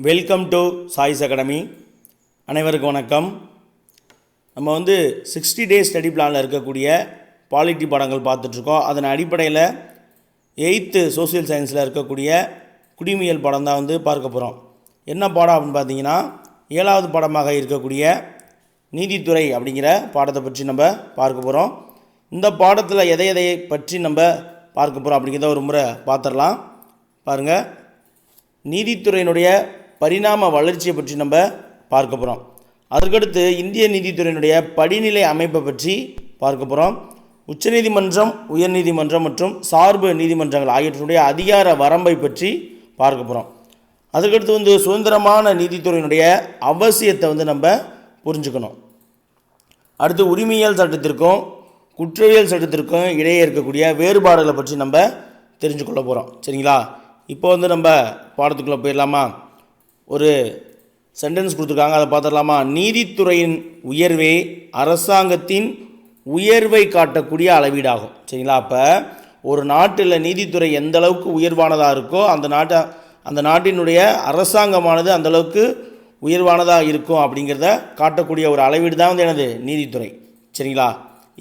Welcome to choice academy. அனைவருக்கும் வணக்கம். நம்ம 60 டேஸ் ஸ்டடி பிளானில் இருக்கக்கூடிய பாலிட்டி பாடங்கள் பார்த்துட்ருக்கோம். அதன் அடிப்படையில் 8th சோசியல் சயின்ஸில் இருக்கக்கூடிய குடிமியல் பாடம் தான் பார்க்க போகிறோம். என்ன பாடம் அப்படின்னு பார்த்தீங்கன்னா 7வது பாடமாக இருக்கக்கூடிய நீதித்துறை அப்படிங்கிற பாடத்தை பற்றி நம்ம பார்க்க போகிறோம். இந்த பாடத்தில் எதை பற்றி நம்ம பார்க்க போகிறோம் அப்படிங்கிறத ஒரு முறை பார்த்துடலாம். பாருங்கள், நீதித்துறையினுடைய பரிணாம வளர்ச்சியை பற்றி நம்ம பார்க்க போகிறோம். அதற்கடுத்து இந்திய நீதித்துறையினுடைய படிநிலை அமைப்பை பற்றி பார்க்க போகிறோம். உச்சநீதிமன்றம், உயர்நீதிமன்றம் மற்றும் சார்பு நீதிமன்றங்கள் ஆகியவற்றுடைய அதிகார வரம்பை பற்றி பார்க்க போகிறோம். அதுக்கடுத்து சுதந்திரமான நீதித்துறையினுடைய அவசியத்தை நம்ம புரிஞ்சுக்கணும். அடுத்து உரிமையியல் சட்டத்திற்கும் குற்றவியல் சட்டத்திற்கும் இடையே இருக்கக்கூடிய வேறுபாடுகளை பற்றி நம்ம தெரிஞ்சுக்கொள்ள போகிறோம். சரிங்களா? இப்போ நம்ம பாடத்துக்குள்ளே போயிடலாமா? ஒரு சென்டென்ஸ் கொடுத்துருக்காங்க, அதை பார்த்துடலாமா? நீதித்துறையின் உயர்வே அரசாங்கத்தின் உயர்வை காட்டக்கூடிய அளவீடாகும். சரிங்களா? அப்போ ஒரு நாட்டில் நீதித்துறை எந்த அளவுக்கு உயர்வானதாக இருக்கோ அந்த நாட்டினுடைய அரசாங்கமானது அந்தளவுக்கு உயர்வானதாக இருக்கும் அப்படிங்கிறத காட்டக்கூடிய ஒரு அளவீடு தான் எனது நீதித்துறை. சரிங்களா?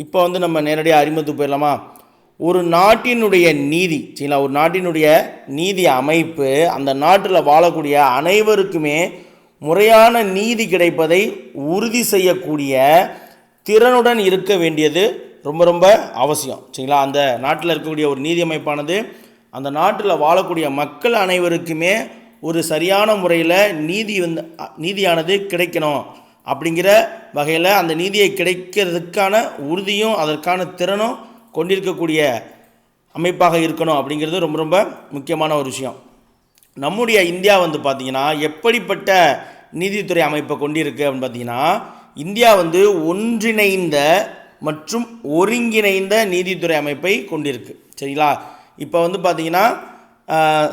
இப்போ நம்ம நேரடியாக அறிமுகத்துக்கு போயிடலாமா? ஒரு நாட்டினுடைய நீதி, சரிங்களா, ஒரு நாட்டினுடைய நீதி அமைப்பு அந்த நாட்டில் வாழக்கூடிய அனைவருக்குமே முறையான நீதி கிடைப்பதை உறுதி செய்யக்கூடிய திறனுடன் இருக்க வேண்டியது ரொம்ப ரொம்ப அவசியம். சரிங்களா? அந்த நாட்டில் இருக்கக்கூடிய ஒரு நீதி அமைப்பானது அந்த நாட்டில் வாழக்கூடிய மக்கள் அனைவருக்குமே ஒரு சரியான முறையில் நீதியானது கிடைக்கணும் அப்படிங்கிற வகையில் அந்த நீதியை கிடைக்கிறதுக்கான உறுதியும் அதற்கான திறனும் கொண்டிருக்கக்கூடிய அமைப்பாக இருக்கணும் அப்படிங்கிறது ரொம்ப ரொம்ப முக்கியமான ஒரு விஷயம். நம்முடைய இந்தியா பார்த்திங்கன்னா எப்படிப்பட்ட நீதித்துறை அமைப்பை கொண்டிருக்கு அப்படின்னு பார்த்திங்கன்னா, இந்தியா ஒன்றிணைந்த மற்றும் ஒருங்கிணைந்த நீதித்துறை அமைப்பை கொண்டிருக்கு. சரிங்களா? இப்போ பார்த்திங்கன்னா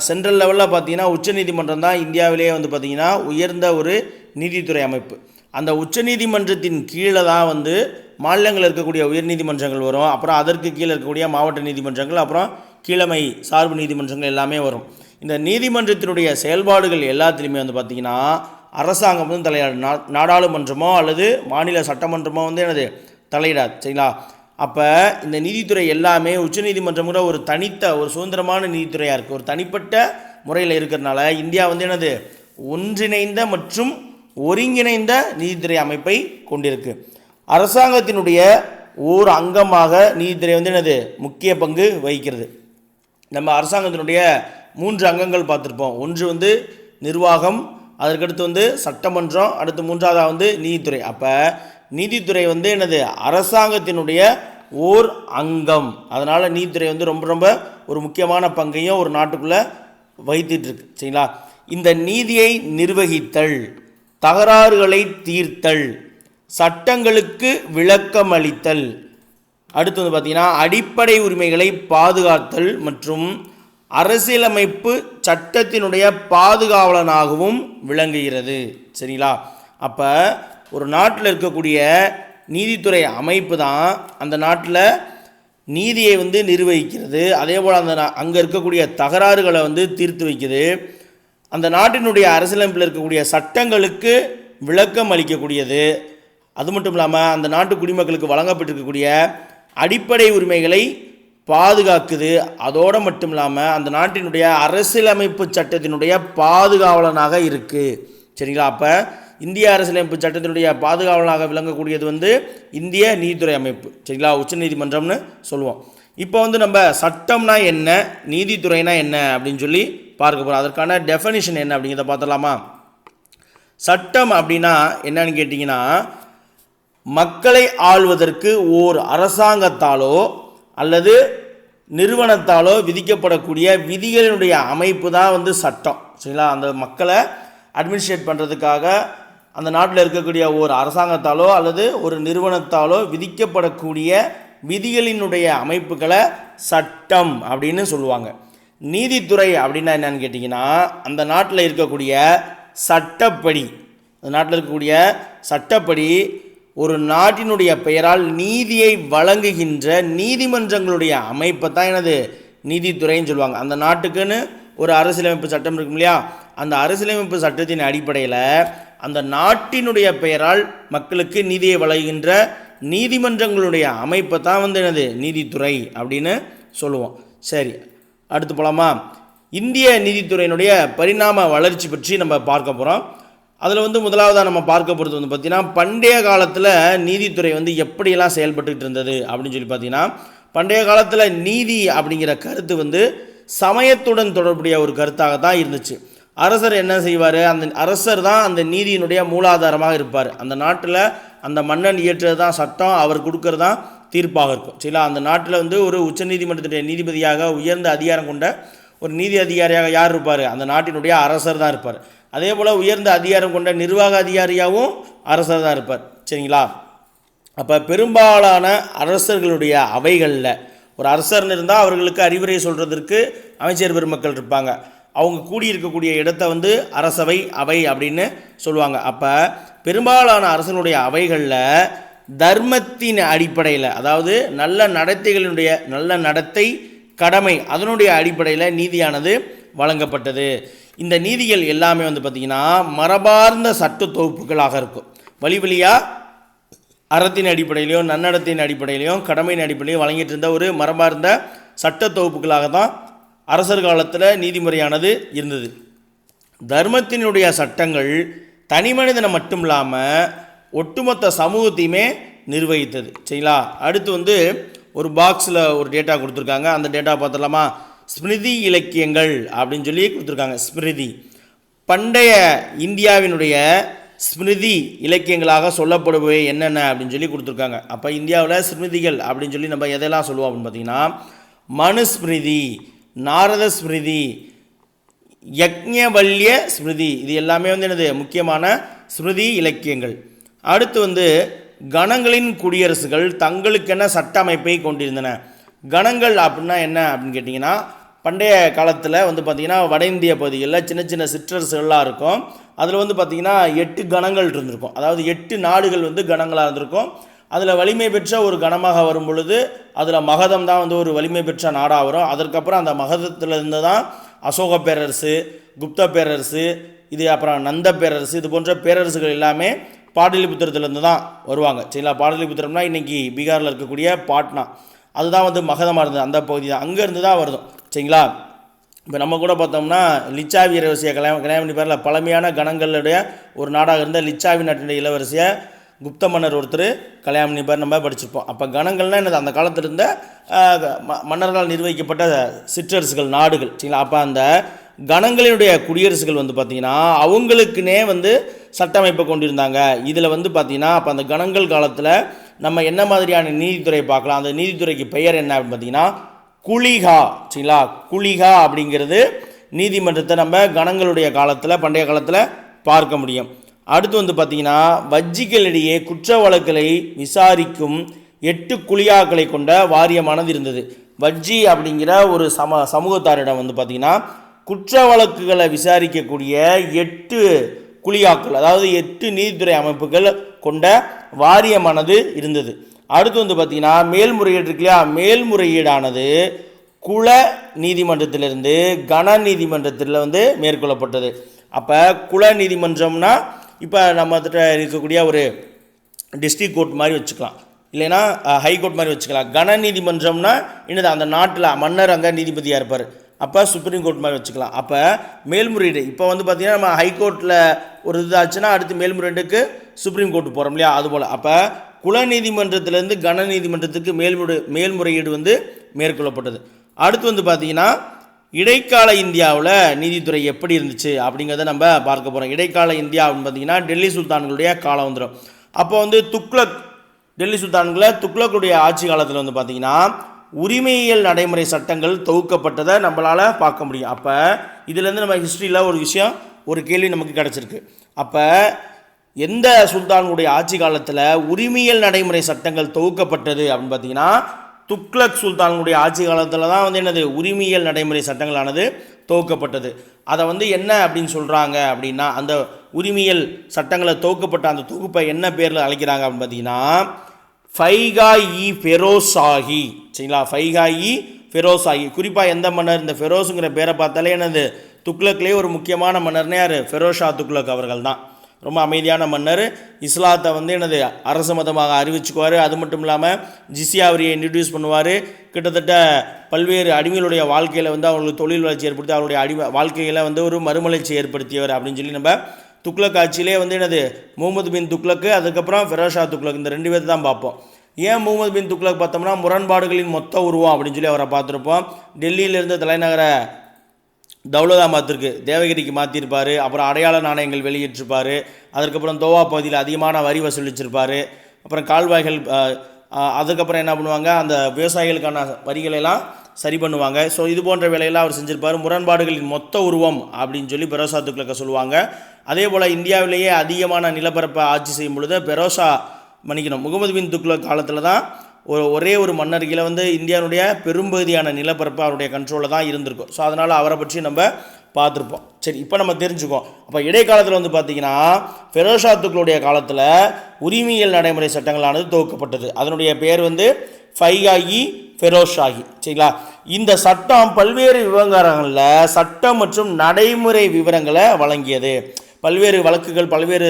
சென்ட்ரல் லெவலில் பார்த்திங்கன்னா உச்சநீதிமன்றம் தான் இந்தியாவிலேயே பார்த்திங்கன்னா உயர்ந்த ஒரு நீதித்துறை அமைப்பு. அந்த உச்சநீதிமன்றத்தின் கீழே தான் மாநிலங்களில் இருக்கக்கூடிய உயர்நீதிமன்றங்கள் வரும். அப்புறம் அதற்கு கீழே இருக்கக்கூடிய மாவட்ட நீதிமன்றங்கள், அப்புறம் கீழமை சார்பு நீதிமன்றங்கள் எல்லாமே வரும். இந்த நீதிமன்றத்தினுடைய செயல்பாடுகள் எல்லாத்துலேயுமே பார்த்திங்கன்னா அரசாங்கம் தலையிடாது. நாடாளுமன்றமோ அல்லது மாநில சட்டமன்றமோ தலையிடாது. சரிங்களா? அப்போ இந்த நீதித்துறை எல்லாமே உச்சநீதிமன்றங்கிற ஒரு ஒரு சுதந்திரமான நீதித்துறையாக இருக்குது. ஒரு தனிப்பட்ட முறையில் இருக்கிறதுனால இந்தியா ஒன்றிணைந்த மற்றும் ஒருங்கிணைந்த நீதித்துறை அமைப்பை கொண்டிருக்கு. அரசாங்கத்தினுடைய ஓர் அங்கமாக நீதித்துறை முக்கிய பங்கு வகிக்கிறது. நம்ம அரசாங்கத்தினுடைய 3 அங்கங்கள் பார்த்துருப்போம். ஒன்று நிர்வாகம், அதற்கடுத்து சட்டமன்றம், அடுத்து 3வது நீதித்துறை. அப்போ நீதித்துறை அரசாங்கத்தினுடைய ஓர் அங்கம். அதனால் நீதித்துறை ரொம்ப ரொம்ப ஒரு முக்கியமான பங்கையும் ஒரு நாட்டுக்குள்ளே வகித்துட்ருக்கு. சரிங்களா? இந்த நீதியை நிர்வகித்தல், தகராறுகளை தீர்த்தல், சட்டங்களுக்கு விளக்கம் அளித்தல், அடுத்து பார்த்திங்கன்னா அடிப்படை உரிமைகளை பாதுகாத்தல் மற்றும் அரசியலமைப்பு சட்டத்தினுடைய பாதுகாவலனாகவும் விளங்குகிறது. சரிங்களா? அப்போ ஒரு நாட்டில் இருக்கக்கூடிய நீதித்துறை அமைப்பு தான் அந்த நாட்டில் நீதியை நிர்வகிக்கிறது. அதே போல் அங்கே இருக்கக்கூடிய தகராறுகளை தீர்த்து வைக்கிறது. அந்த நாட்டினுடைய அரசியலமைப்பில் இருக்கக்கூடிய சட்டங்களுக்கு விளக்கம் அளிக்கக்கூடியது. அது மட்டும் இல்லாமல் அந்த நாட்டு குடிமக்களுக்கு வழங்கப்பட்டிருக்கக்கூடிய அடிப்படை உரிமைகளை பாதுகாக்குது. அதோடு மட்டும் இல்லாமல் அந்த நாட்டினுடைய அரசியலமைப்பு சட்டத்தினுடைய பாதுகாவலனாக இருக்குது. சரிங்களா? அப்போ இந்திய அரசியலமைப்பு சட்டத்தினுடைய பாதுகாவலனாக விளங்கக்கூடியது இந்திய நீதித்துறை அமைப்பு. சரிங்களா? உச்சநீதிமன்றம்னு சொல்லுவோம். இப்போ நம்ம சட்டம்னா என்ன, நீதித்துறைனா என்ன அப்படின்னு சொல்லி பார்க்க போகிறோம். அதற்கான டெஃபனிஷன் என்ன அப்படிங்கிறத பார்த்துடலாமா? சட்டம் அப்படின்னா என்னன்னு கேட்டிங்கன்னா, மக்களை ஆள்வதற்கு ஓர் அரசாங்கத்தாலோ அல்லது நிறுவனத்தாலோ விதிக்கப்படக்கூடிய விதிகளினுடைய அமைப்பு தான் சட்டம். சரிங்களா? அந்த மக்களை அட்மினிஸ்ட்ரேட் பண்ணுறதுக்காக அந்த நாட்டில் இருக்கக்கூடிய ஒரு அரசாங்கத்தாலோ அல்லது ஒரு நிறுவனத்தாலோ விதிக்கப்படக்கூடிய விதிகளினுடைய அமைப்புகளை சட்டம் அப்படின்னு சொல்லுவாங்க. நீதித்துறை அப்படின்னா என்னன்னு கேட்டிங்கன்னா, அந்த நாட்டில் இருக்கக்கூடிய சட்டப்படி, அந்த நாட்டில் இருக்கக்கூடிய சட்டப்படி ஒரு நாட்டினுடைய பெயரால் நீதியை வழங்குகின்ற நீதிமன்றங்களுடைய அமைப்பை தான் நீதித்துறைன்னு சொல்லுவாங்க. அந்த நாட்டுக்குன்னு ஒரு அரசியலமைப்பு சட்டம் இருக்கும் இல்லையா, அந்த அரசியலமைப்பு சட்டத்தின் அடிப்படையில் அந்த நாட்டினுடைய பெயரால் மக்களுக்கு நீதியை வழங்குகின்ற நீதிமன்றங்களுடைய அமைப்பை தான் என்னது நீதித்துறை அப்படின்னு சொல்லுவோம். சரி, அடுத்து போகலாமா? இந்திய நீதித்துறையினுடைய பரிணாம வளர்ச்சி பற்றி நம்ம பார்க்க போகிறோம். அதில் முதலாவதாக நம்ம பார்க்க போகிறது பார்த்திங்கன்னா, பண்டைய காலத்தில் நீதித்துறை எப்படியெல்லாம் செயல்பட்டுக்கிட்டு இருந்தது அப்படின்னு சொல்லி பார்த்திங்கன்னா, பண்டைய காலத்தில் நீதி அப்படிங்கிற கருத்து சமயத்துடன் தொடர்புடைய ஒரு கருத்தாக தான் இருந்துச்சு. அரசர் என்ன செய்வார், அந்த அரசர் தான் அந்த நீதியினுடைய மூலாதாரமாக இருப்பார். அந்த நாட்டில் அந்த மன்னன் இயற்றுறது தான் சட்டம், அவர் கொடுக்கறது தான் தீர்ப்பாக இருக்கும். சரிங்களா? அந்த நாட்டில் ஒரு உச்சநீதிமன்றத்துடைய நீதிபதியாக உயர்ந்த அதிகாரம் கொண்ட ஒரு நீதி அதிகாரியாக யார் இருப்பார், அந்த நாட்டினுடைய அரசர் தான் இருப்பார். அதே போல் உயர்ந்த அதிகாரம் கொண்ட நிர்வாக அதிகாரியாகவும் அரசர் தான் இருப்பார். சரிங்களா? அப்போ பெரும்பாலான அரசர்களுடைய அவைகளில் ஒரு அரசர்னு இருந்தால் அவர்களுக்கு அறிவுரை சொல்கிறதுக்கு அமைச்சர் பெருமக்கள் இருப்பாங்க. அவங்க கூடியிருக்கக்கூடிய இடத்த அரசவை அவை அப்படின்னு சொல்லுவாங்க. அப்போ பெரும்பாலான அரசனுடைய அவைகளில் தர்மத்தின் அடிப்படையில், அதாவது நல்ல நடத்தை கடமை அதனுடைய அடிப்படையில் நீதியானது வழங்கப்பட்டது. இந்த நீதிகள் எல்லாமே பார்த்திங்கன்னா மரபார்ந்த சட்ட தொகுப்புகளாக இருக்கும். வழி வழியாக அறத்தின் அடிப்படையிலையும் நன்னடத்தின் அடிப்படையிலையும் கடமையின் அடிப்படையிலையும் வழங்கிட்டு இருந்த ஒரு மரபார்ந்த சட்ட தொகுப்புகளாக தான் அரசர் காலத்தில் நீதிமுறையானது இருந்தது. தர்மத்தினுடைய சட்டங்கள் தனி மனிதனை மட்டும் இல்லாமல் ஒட்டுமொத்த சமூகத்தையுமே நிர்வகித்தது. சரிங்களா? அடுத்து ஒரு பாக்ஸில் ஒரு டேட்டா கொடுத்துருக்காங்க. அந்த டேட்டா பார்த்துடலாமா? ஸ்மிருதி இலக்கியங்கள் அப்படின்னு சொல்லி கொடுத்துருக்காங்க. ஸ்மிருதி பண்டைய இந்தியாவினுடைய ஸ்மிருதி இலக்கியங்களாக சொல்லப்படுபவை என்னென்ன அப்படின்னு சொல்லி கொடுத்துருக்காங்க. அப்போ இந்தியாவில் ஸ்மிருதிகள் அப்படின்னு சொல்லி நம்ம எதெல்லாம் சொல்லுவோம் அப்படின்னு பார்த்தீங்கன்னா, மனுஸ்மிருதி, நாரத ஸ்மிருதி, யக்ஞவல்ய ஸ்மிருதி, இது எல்லாமே என்னது முக்கியமான ஸ்மிருதி இலக்கியங்கள். அடுத்து கணங்களின் குடியரசுகள் தங்களுக்கென சட்ட அமைப்பை கொண்டிருந்தன. கணங்கள் அப்படின்னா என்ன அப்படின்னு கேட்டிங்கன்னா, பண்டைய காலத்தில் பார்த்திங்கன்னா வட இந்திய பகுதிகளில் சின்ன சின்ன சிற்றரசுகள்லாம் இருக்கும். அதில் பார்த்திங்கன்னா 8 கணங்கள் இருந்திருக்கும். அதாவது 8 நாடுகள் கணங்களாக இருந்திருக்கும். அதில் வலிமை பெற்ற ஒரு கணமாக வரும் பொழுது அதில் மகதம் தான் ஒரு வலிமை பெற்ற நாடாக வரும். அதற்கப்புறம் அந்த மகதத்திலிருந்து தான் அசோக பேரரசு, குப்த பேரரசு, இது அப்புறம் நந்த பேரரசு, இது போன்ற பேரரசுகள் எல்லாமே பாடலிபுத்திரத்துலேருந்து தான் வருவாங்க. சரிங்களா? பாடலிபுத்திரம்னா இன்றைக்கி பீகாரில் இருக்கக்கூடிய பாட்னா, அதுதான் மகதமாக இருந்தது. அந்த பகுதி தான் அங்கேருந்து தான் வருது. சரிங்களா? இப்போ நம்ம கூட பார்த்தோம்னா லிச்சாவி இளவரசியை கல்யாணம் பண்ணி பேரில் பழமையான கணங்களுடைய ஒரு நாடாக இருந்த லிச்சாவி நாட்டினுடைய இளவரசியை குப்த மன்னர் ஒருத்தர் கல்யாணம் பண்ணி பேர் நம்ம படிச்சிருப்போம். அப்போ கணங்கள்னால் என்னது, அந்த காலத்தில் இருந்த மன்னர்களால் நிர்வகிக்கப்பட்ட சிற்றரசுகள், நாடுகள். சரிங்களா? அப்போ அந்த கணங்களினுடைய குடியரசுகள் பார்த்திங்கன்னா அவங்களுக்குன்னே சட்டமைப்பை கொண்டிருந்தாங்க. இதில் பார்த்திங்கன்னா அப்போ அந்த கணங்கள் காலத்தில் நம்ம என்ன மாதிரியான நீதித்துறை பார்க்கலாம். அந்த நீதித்துறைக்கு பெயர் என்ன அப்படின்னு பார்த்திங்கன்னா குளிகா. சரிங்களா? குளிகா அப்படிங்கிறது நீதிமன்றத்தை நம்ம கணங்களுடைய காலத்தில், பண்டைய காலத்தில் பார்க்க முடியும். அடுத்து பார்த்திங்கன்னா வஜ்ஜிகளிடையே குற்ற வழக்குகளை விசாரிக்கும் 8 குளியாக்களை கொண்ட வாரியமானது இருந்தது. வஜ்ஜி அப்படிங்கிற ஒரு சமூகத்தாரிடம் பார்த்திங்கன்னா குற்ற வழக்குகளை விசாரிக்கக்கூடிய 8 குளியாக்கள், அதாவது 8 நீதித்துறை அமைப்புகள் கொண்ட வாரியமானது இருந்தது. அடுத்து பார்த்திங்கன்னா மேல்முறையீடு இருக்கு இல்லையா, மேல்முறையீடானது குல நீதிமன்றத்திலிருந்து கன நீதிமன்றத்தில் மேற்கொள்ளப்பட்டது. அப்போ குல நீதிமன்றம்னா இப்போ நம்ம இருக்கக்கூடிய ஒரு டிஸ்ட்ரிக்ட் கோர்ட் மாதிரி வச்சுக்கலாம், இல்லைன்னா ஹைகோர்ட் மாதிரி வச்சுக்கலாம். கன நீதிமன்றம்னா என்னது, அந்த நாட்டில் மன்னர் அங்கே நீதிபதியாக இருப்பார். அப்போ சுப்ரீம் கோர்ட் மாதிரி வச்சுக்கலாம். அப்போ மேல்முறையீடு இப்போ பார்த்திங்கன்னா நம்ம ஹைகோர்ட்டில் ஒரு இதாச்சுன்னா அடுத்து மேல்முறையீடுக்கு சுப்ரீம் கோர்ட்டு போகிறோம் இல்லையா, அதுபோல். அப்போ குல நீதிமன்றத்திலேருந்து கன நீதிமன்றத்துக்கு மேல்முறையீடு மேற்கொள்ளப்பட்டது. அடுத்து பார்த்திங்கன்னா இடைக்கால இந்தியாவில் நீதித்துறை எப்படி இருந்துச்சு அப்படிங்கிறத நம்ம பார்க்க போகிறோம். இடைக்கால இந்தியா அப்படின்னு பார்த்திங்கன்னா டெல்லி சுல்தான்களுடைய காலம் வந்துடும். அப்போ துக்ளக், டெல்லி சுல்தான்களை துக்ளக்குடைய ஆட்சி காலத்தில் பார்த்திங்கன்னா உரிமையியல் நடைமுறை சட்டங்கள் தொகுக்கப்பட்டதை நம்மளால் பார்க்க முடியும். அப்போ இதுலேருந்து நம்ம ஹிஸ்ட்ரியில் ஒரு விஷயம், ஒரு கேள்வி நமக்கு கிடச்சிருக்கு. அப்போ எந்த சுல்தானுடைய ஆட்சி காலத்தில் உரிமையியல் நடைமுறை சட்டங்கள் தொகுக்கப்பட்டது அப்படின்னு பார்த்திங்கன்னா துக்ளக் சுல்தானுடைய ஆட்சி காலத்தில் தான் என்னது உரிமையியல் நடைமுறை சட்டங்களானது தொகுக்கப்பட்டது. அதை என்ன அப்படின்னு சொல்கிறாங்க அப்படின்னா, அந்த உரிமையியல் சட்டங்களை தொகுக்கப்பட்ட அந்த தொகுப்பை என்ன பேரில் அழைக்கிறாங்க அப்படின்னு பார்த்தீங்கன்னா ஃபைகா-இ ஃபெரோசாஹி. சரிங்களா? ஃபைகா-இ ஃபெரோஸாகி. குறிப்பாக எந்த மன்னர், இந்த ஃபெரோஸுங்கிற பேரை பார்த்தாலே எனது துக்ளக்லேயே ஒரு முக்கியமான மன்னர்னே யார், ஃபெரோஸ் ஷா துக்ளக் அவர்கள் தான். ரொம்ப அமைதியான மன்னர். இஸ்லாத்தை வந்து எனது அரசு மதமாக அறிவிச்சுக்குவார். அது மட்டும் இல்லாமல் ஜிசியா வரியை இன்ட்ரடியூஸ் பண்ணுவார். கிட்டத்தட்ட பல்வேறு அடிமைகளுடைய வாழ்க்கையில் வந்து அவங்களுக்கு தொழில் வளர்ச்சி ஏற்படுத்தி அவருடைய வாழ்க்கையில் வந்து ஒரு மறுமலர்ச்சி ஏற்படுத்தியவர் அப்படின்னு சொல்லி நம்ம துக்ளக் ஆட்சியிலே வந்து எனது முகமது பின் துக்ளக்கு, அதுக்கப்புறம் ஃபெரோஸ் ஷா துக்ளக், இந்த 2 பேர் தான் பார்ப்போம். ஏன் முகமது பின் துக்ளக் பார்த்தோம்னா முரண்பாடுகளின் மொத்த உருவம் அப்படின்னு சொல்லி அவரை பார்த்துருப்போம். டெல்லியிலிருந்து தலைநகர தௌலதாபாத்திற்கு, தேவகிரிக்கு மாற்றிருப்பார். அப்புறம் அடையாள நாணயங்கள் வெளியிட்டிருப்பார். அதுக்கப்புறம் தோவா பகுதியில் அதிகமான வரி வசூலிச்சிருப்பார். அப்புறம் கால்வாய்கள், அதுக்கப்புறம் என்ன பண்ணுவாங்க, அந்த விவசாயிகளுக்கான வரிகளெல்லாம் சரி பண்ணுவாங்க. ஸோ இது போன்ற வேலையெல்லாம் அவர் செஞ்சுருப்பார். முரண்பாடுகளின் மொத்த உருவம் அப்படின்னு சொல்லி ஃபெரோஸ் ஷா துக்ளக்கை சொல்லுவாங்க. அதே போல் இந்தியாவிலேயே அதிகமான நிலப்பரப்பை ஆட்சி செய்யும் பொழுது முகமது பின் துக்ளக் காலத்தில் தான் ஒரே ஒரு மன்னர் கீழே வந்து இந்தியாவுடைய பெரும்பகுதியான நிலப்பரப்பு அவருடைய கண்ட்ரோலில் தான் இருந்திருக்கும். ஸோ அதனால் அவரை பற்றி நம்ம பார்த்துருப்போம். சரி, இப்போ நம்ம தெரிஞ்சுக்கோம். அப்போ இடைக்காலத்தில் வந்து பார்த்திங்கன்னா ஃபெரோஸ் ஷா துக்ளக்குடைய காலத்தில் உரிமையியல் நடைமுறை சட்டங்களானது துவக்கப்பட்டது. அதனுடைய பேர் வந்து ஃபைகாயி ஃபெரோஸ் ஷாஹி. சரிங்களா? இந்த சட்டம் பல்வேறு விவகாரங்களில் சட்டம் மற்றும் நடைமுறை விவரங்களை வழங்கியது. பல்வேறு வழக்குகள், பல்வேறு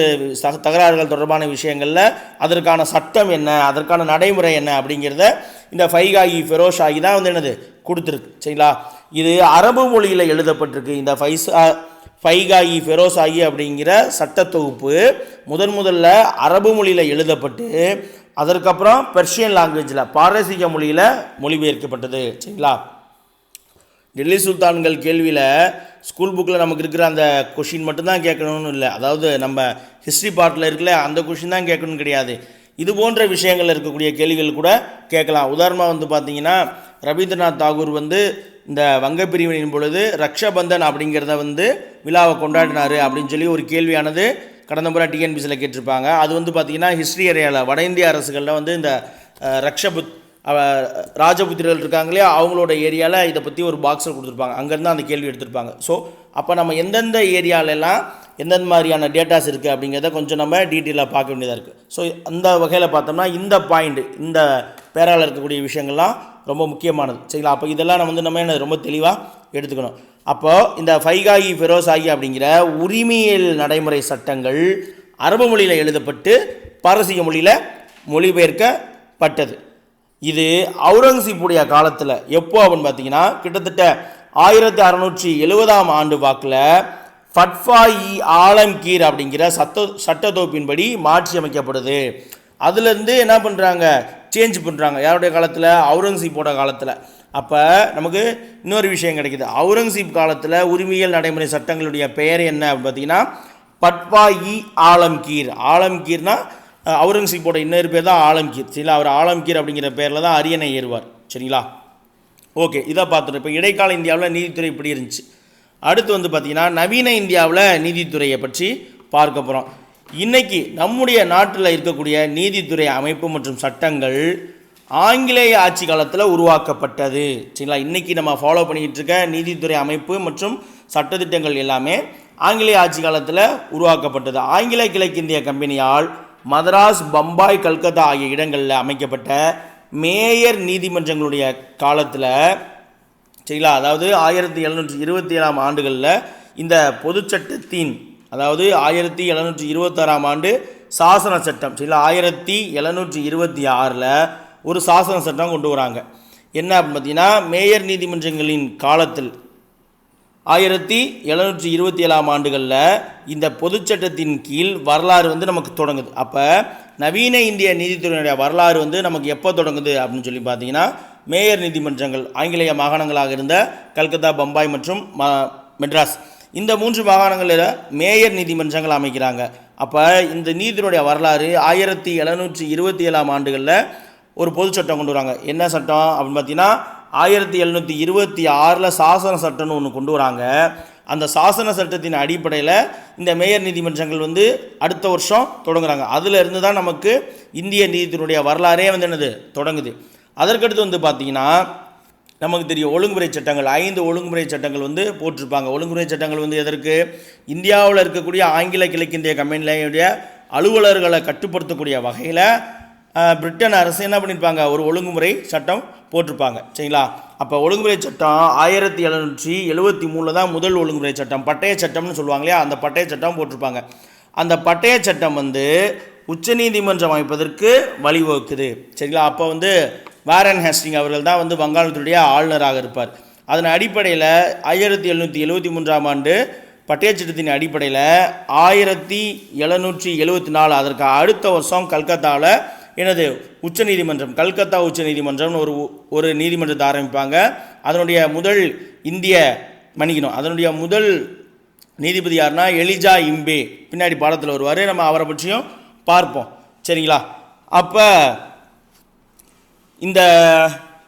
தகராறுகள் தொடர்பான விஷயங்களில் அதற்கான சட்டம் என்ன, அதற்கான நடைமுறை என்ன அப்படிங்கிறத இந்த ஃபைகாயி ஃபெரோஸ் ஷாஹி தான் வந்து என்னது கொடுத்துருக்கு. சரிங்களா? இது அரபு மொழியில் எழுதப்பட்டிருக்கு. இந்த ஃபைகாயி ஃபெரோஸ் ஷாஹி அப்படிங்கிற சட்ட தொகுப்பு முதல்ல அரபு மொழியில் எழுதப்பட்டு அதற்கப்புறம் பெர்ஷியன் லாங்குவேஜில், பாரசீக மொழியில் மொழிபெயர்க்கப்பட்டது. சரிங்களா? டெல்லி சுல்தான்கள் கேள்வியில் ஸ்கூல் புக்கில் நமக்கு இருக்கிற அந்த கொஷின் மட்டும்தான் கேட்கணும்னு இல்லை. அதாவது நம்ம ஹிஸ்ட்ரி பார்ட்டில் இருக்கல அந்த கொஷின் தான் கேட்கணும்னு கிடையாது. இது போன்ற விஷயங்கள் இருக்கக்கூடிய கேள்விகள் கூட கேட்கலாம். உதாரணமாக வந்து பார்த்திங்கன்னா ரவீந்திரநாத் தாகூர் வந்து இந்த வங்கப்பிரிவினின் பொழுது ரக்ஷபந்தன் அப்படிங்கிறத வந்து விழாவை கொண்டாடினார் அப்படின்னு சொல்லி ஒரு கேள்வியானது கடந்த முறை டிஎன்பிசியில் கேட்டிருப்பாங்க. அது வந்து பார்த்திங்கன்னா ஹிஸ்ட்ரி ஏரியாவில் வட இந்திய அரசுகளில் வந்து இந்த ராஜபுத்திரர்கள் இருக்காங்களே அவங்களோட ஏரியாவில் இதை பற்றி ஒரு பாக்ஸில் கொடுத்துருப்பாங்க. அங்கேருந்து அந்த கேள்வி எடுத்திருப்பாங்க. ஸோ அப்போ நம்ம எந்தெந்த ஏரியாலெல்லாம் எந்தெந்த மாதிரியான டேட்டாஸ் இருக்குது அப்படிங்கிறத கொஞ்சம் நம்ம டீட்டெயிலாக பார்க்க வேண்டியதாக இருக்குது. ஸோ அந்த வகையில் பார்த்தோம்னா இந்த பாயிண்ட், இந்த பேரால் இருக்கக்கூடிய விஷயங்கள்லாம் ரொம்ப முக்கியமானது. சரிங்களா? அப்போ இதெல்லாம் நம்ம ரொம்ப தெளிவாக எடுத்துக்கணும். அப்போது இந்த ஃபைகாயி ஃபெரோஸ் ஷாஹி அப்படிங்கிற உரிமையியல் நடைமுறை சட்டங்கள் அரபு மொழியில் எழுதப்பட்டு பாரசீக மொழியில் மொழிபெயர்க்கப்பட்டது. இது அவுரங்கசீப்புடைய காலத்தில் எப்போ அப்படின்னு பார்த்தீங்கன்னா கிட்டத்தட்ட 1670ஆம் ஆண்டு வாக்கில் ஃபட்வா-இ ஆலம்கீர் அப்படிங்கிற சட்டத்தொகுப்பின்படி மாற்றி அமைக்கப்படுது. அதுலேருந்து என்ன பண்ணுறாங்க, சேஞ்ச் பண்ணுறாங்க. யாருடைய காலத்தில்? அவுரங்கசீப்போட காலத்தில். அப்போ நமக்கு இன்னொரு விஷயம் கிடைக்கிது. அவுரங்கசீப் காலத்தில் உரிமையியல் நடைமுறை சட்டங்களுடைய பெயர் என்ன அப்படின்னு பார்த்தீங்கன்னா ஃபட்வா-இ ஆலம்கீர். ஆலம்கீர்னா அவுரங்கசீப்போட இன்னொரு பேர் தான் ஆலம்கீர். சரிங்களா? அவர் ஆலம்கீர் அப்படிங்கிற பேரில் தான் அரியணை ஏறுவார். சரிங்களா? ஓகே, இதை பார்த்துட்டு இப்போ இடைக்கால இந்தியாவில் நீதித்துறை இப்படி இருந்துச்சு. அடுத்து வந்து பார்த்திங்கன்னா நவீன இந்தியாவில் நீதித்துறையை பற்றி பார்க்க போகிறோம். இன்றைக்கி நம்முடைய நாட்டில் இருக்கக்கூடிய நீதித்துறை அமைப்பு மற்றும் சட்டங்கள் ஆங்கிலேய ஆட்சி காலத்தில் உருவாக்கப்பட்டது. சரிங்களா? இன்றைக்கி நம்ம ஃபாலோ பண்ணிக்கிட்டு இருக்க நீதித்துறை அமைப்பு மற்றும் சட்டத்திட்டங்கள் எல்லாமே ஆங்கிலேய ஆட்சி காலத்தில் உருவாக்கப்பட்டது. ஆங்கில கிழக்கிந்திய கம்பெனியால் மதராஸ், பம்பாய், கல்கத்தா ஆகிய இடங்களில் அமைக்கப்பட்ட மேயர் நீதிமன்றங்களுடைய காலத்தில், சரிங்களா, அதாவது 1727ஆம் ஆண்டுகளில் இந்த பொது சட்டத்தின், அதாவது 1726ஆம் ஆண்டு சாசன சட்டம், சரிங்களா, 1726 ஒரு சாசன சட்டம் கொண்டு வராங்க. என்ன அப்படின்னு பார்த்தீங்கன்னா மேயர் நீதிமன்றங்களின் காலத்தில் 1727ஆம் ஆண்டுகளில் இந்த பொதுச்சட்டத்தின் கீழ் வரலாறு வந்து நமக்கு தொடங்குது. அப்போ நவீன இந்திய நீதித்துறையினுடைய வரலாறு வந்து நமக்கு எப்போ தொடங்குது அப்படின்னு சொல்லி பார்த்தீங்கன்னா மேயர் நீதிமன்றங்கள் ஆங்கிலேய மாகாணங்களாக இருந்த கல்கத்தா, பம்பாய் மற்றும் மெட்ராஸ், இந்த 3 மாகாணங்களில் மேயர் நீதிமன்றங்கள் அமைக்கிறாங்க. அப்போ இந்த நீதித்துறையுடைய வரலாறு 1727ஆம் ஆண்டுகளில் ஒரு பொது சட்டம் கொண்டு வராங்க. என்ன சட்டம் அப்படின்னு பார்த்தீங்கன்னா 1726 சாசன சட்டம்னு ஒன்று கொண்டு வராங்க. அந்த சாசன சட்டத்தின் அடிப்படையில் இந்த மேயர் நீதிமன்றங்கள் வந்து அடுத்த வருஷம் தொடங்குறாங்க. அதில் இருந்து தான் நமக்கு இந்திய நீதித்துறையுடைய வரலாறே வந்து என்னது தொடங்குது. அதற்கடுத்து வந்து பார்த்திங்கன்னா நமக்கு தெரியும் ஒழுங்குமுறை சட்டங்கள், 5 ஒழுங்குமுறை சட்டங்கள் வந்து போட்டிருப்பாங்க. ஒழுங்குமுறை சட்டங்கள் வந்து எதற்கு? இந்தியாவில் இருக்கக்கூடிய ஆங்கில கிழக்கிந்திய கம்பெனியுடைய அலுவலர்களை கட்டுப்படுத்தக்கூடிய வகையில் பிரிட்டன் அரசு என்ன பண்ணியிருப்பாங்க, ஒரு ஒழுங்குமுறை சட்டம் போட்டிருப்பாங்க. சரிங்களா? அப்போ ஒழுங்குமுறை சட்டம் 1773 தான் முதல் ஒழுங்குமுறை சட்டம், பட்டய சட்டம்னு சொல்லுவாங்க இல்லையா, அந்த பட்டய சட்டம் போட்டிருப்பாங்க. அந்த பட்டய சட்டம் உச்சநீதிமன்றம் அமைப்பதற்கு வழிவகுக்குது. சரிங்களா? அப்போ வாரன் ஹேஸ்டிங் அவர்கள் தான் வங்காளத்துடைய ஆளுநராக இருப்பார். அதன் அடிப்படையில் 1773 ஆண்டு பட்டய சட்டத்தின் அடிப்படையில் 1774 அதற்கு அடுத்த வருஷம் கல்கத்தாவில் உச்சநீதிமன்றம், கல்கத்தா உச்சநீதிமன்றம்னு ஒரு நீதிமன்றத்தை ஆரம்பிப்பாங்க. அதனுடைய முதல் அதனுடைய முதல் நீதிபதி யாருன்னா எலிஜா இம்பே, பின்னாடி பாடத்தில் வருவார், நம்ம அவரை பற்றியும் பார்ப்போம். சரிங்களா? அப்போ இந்த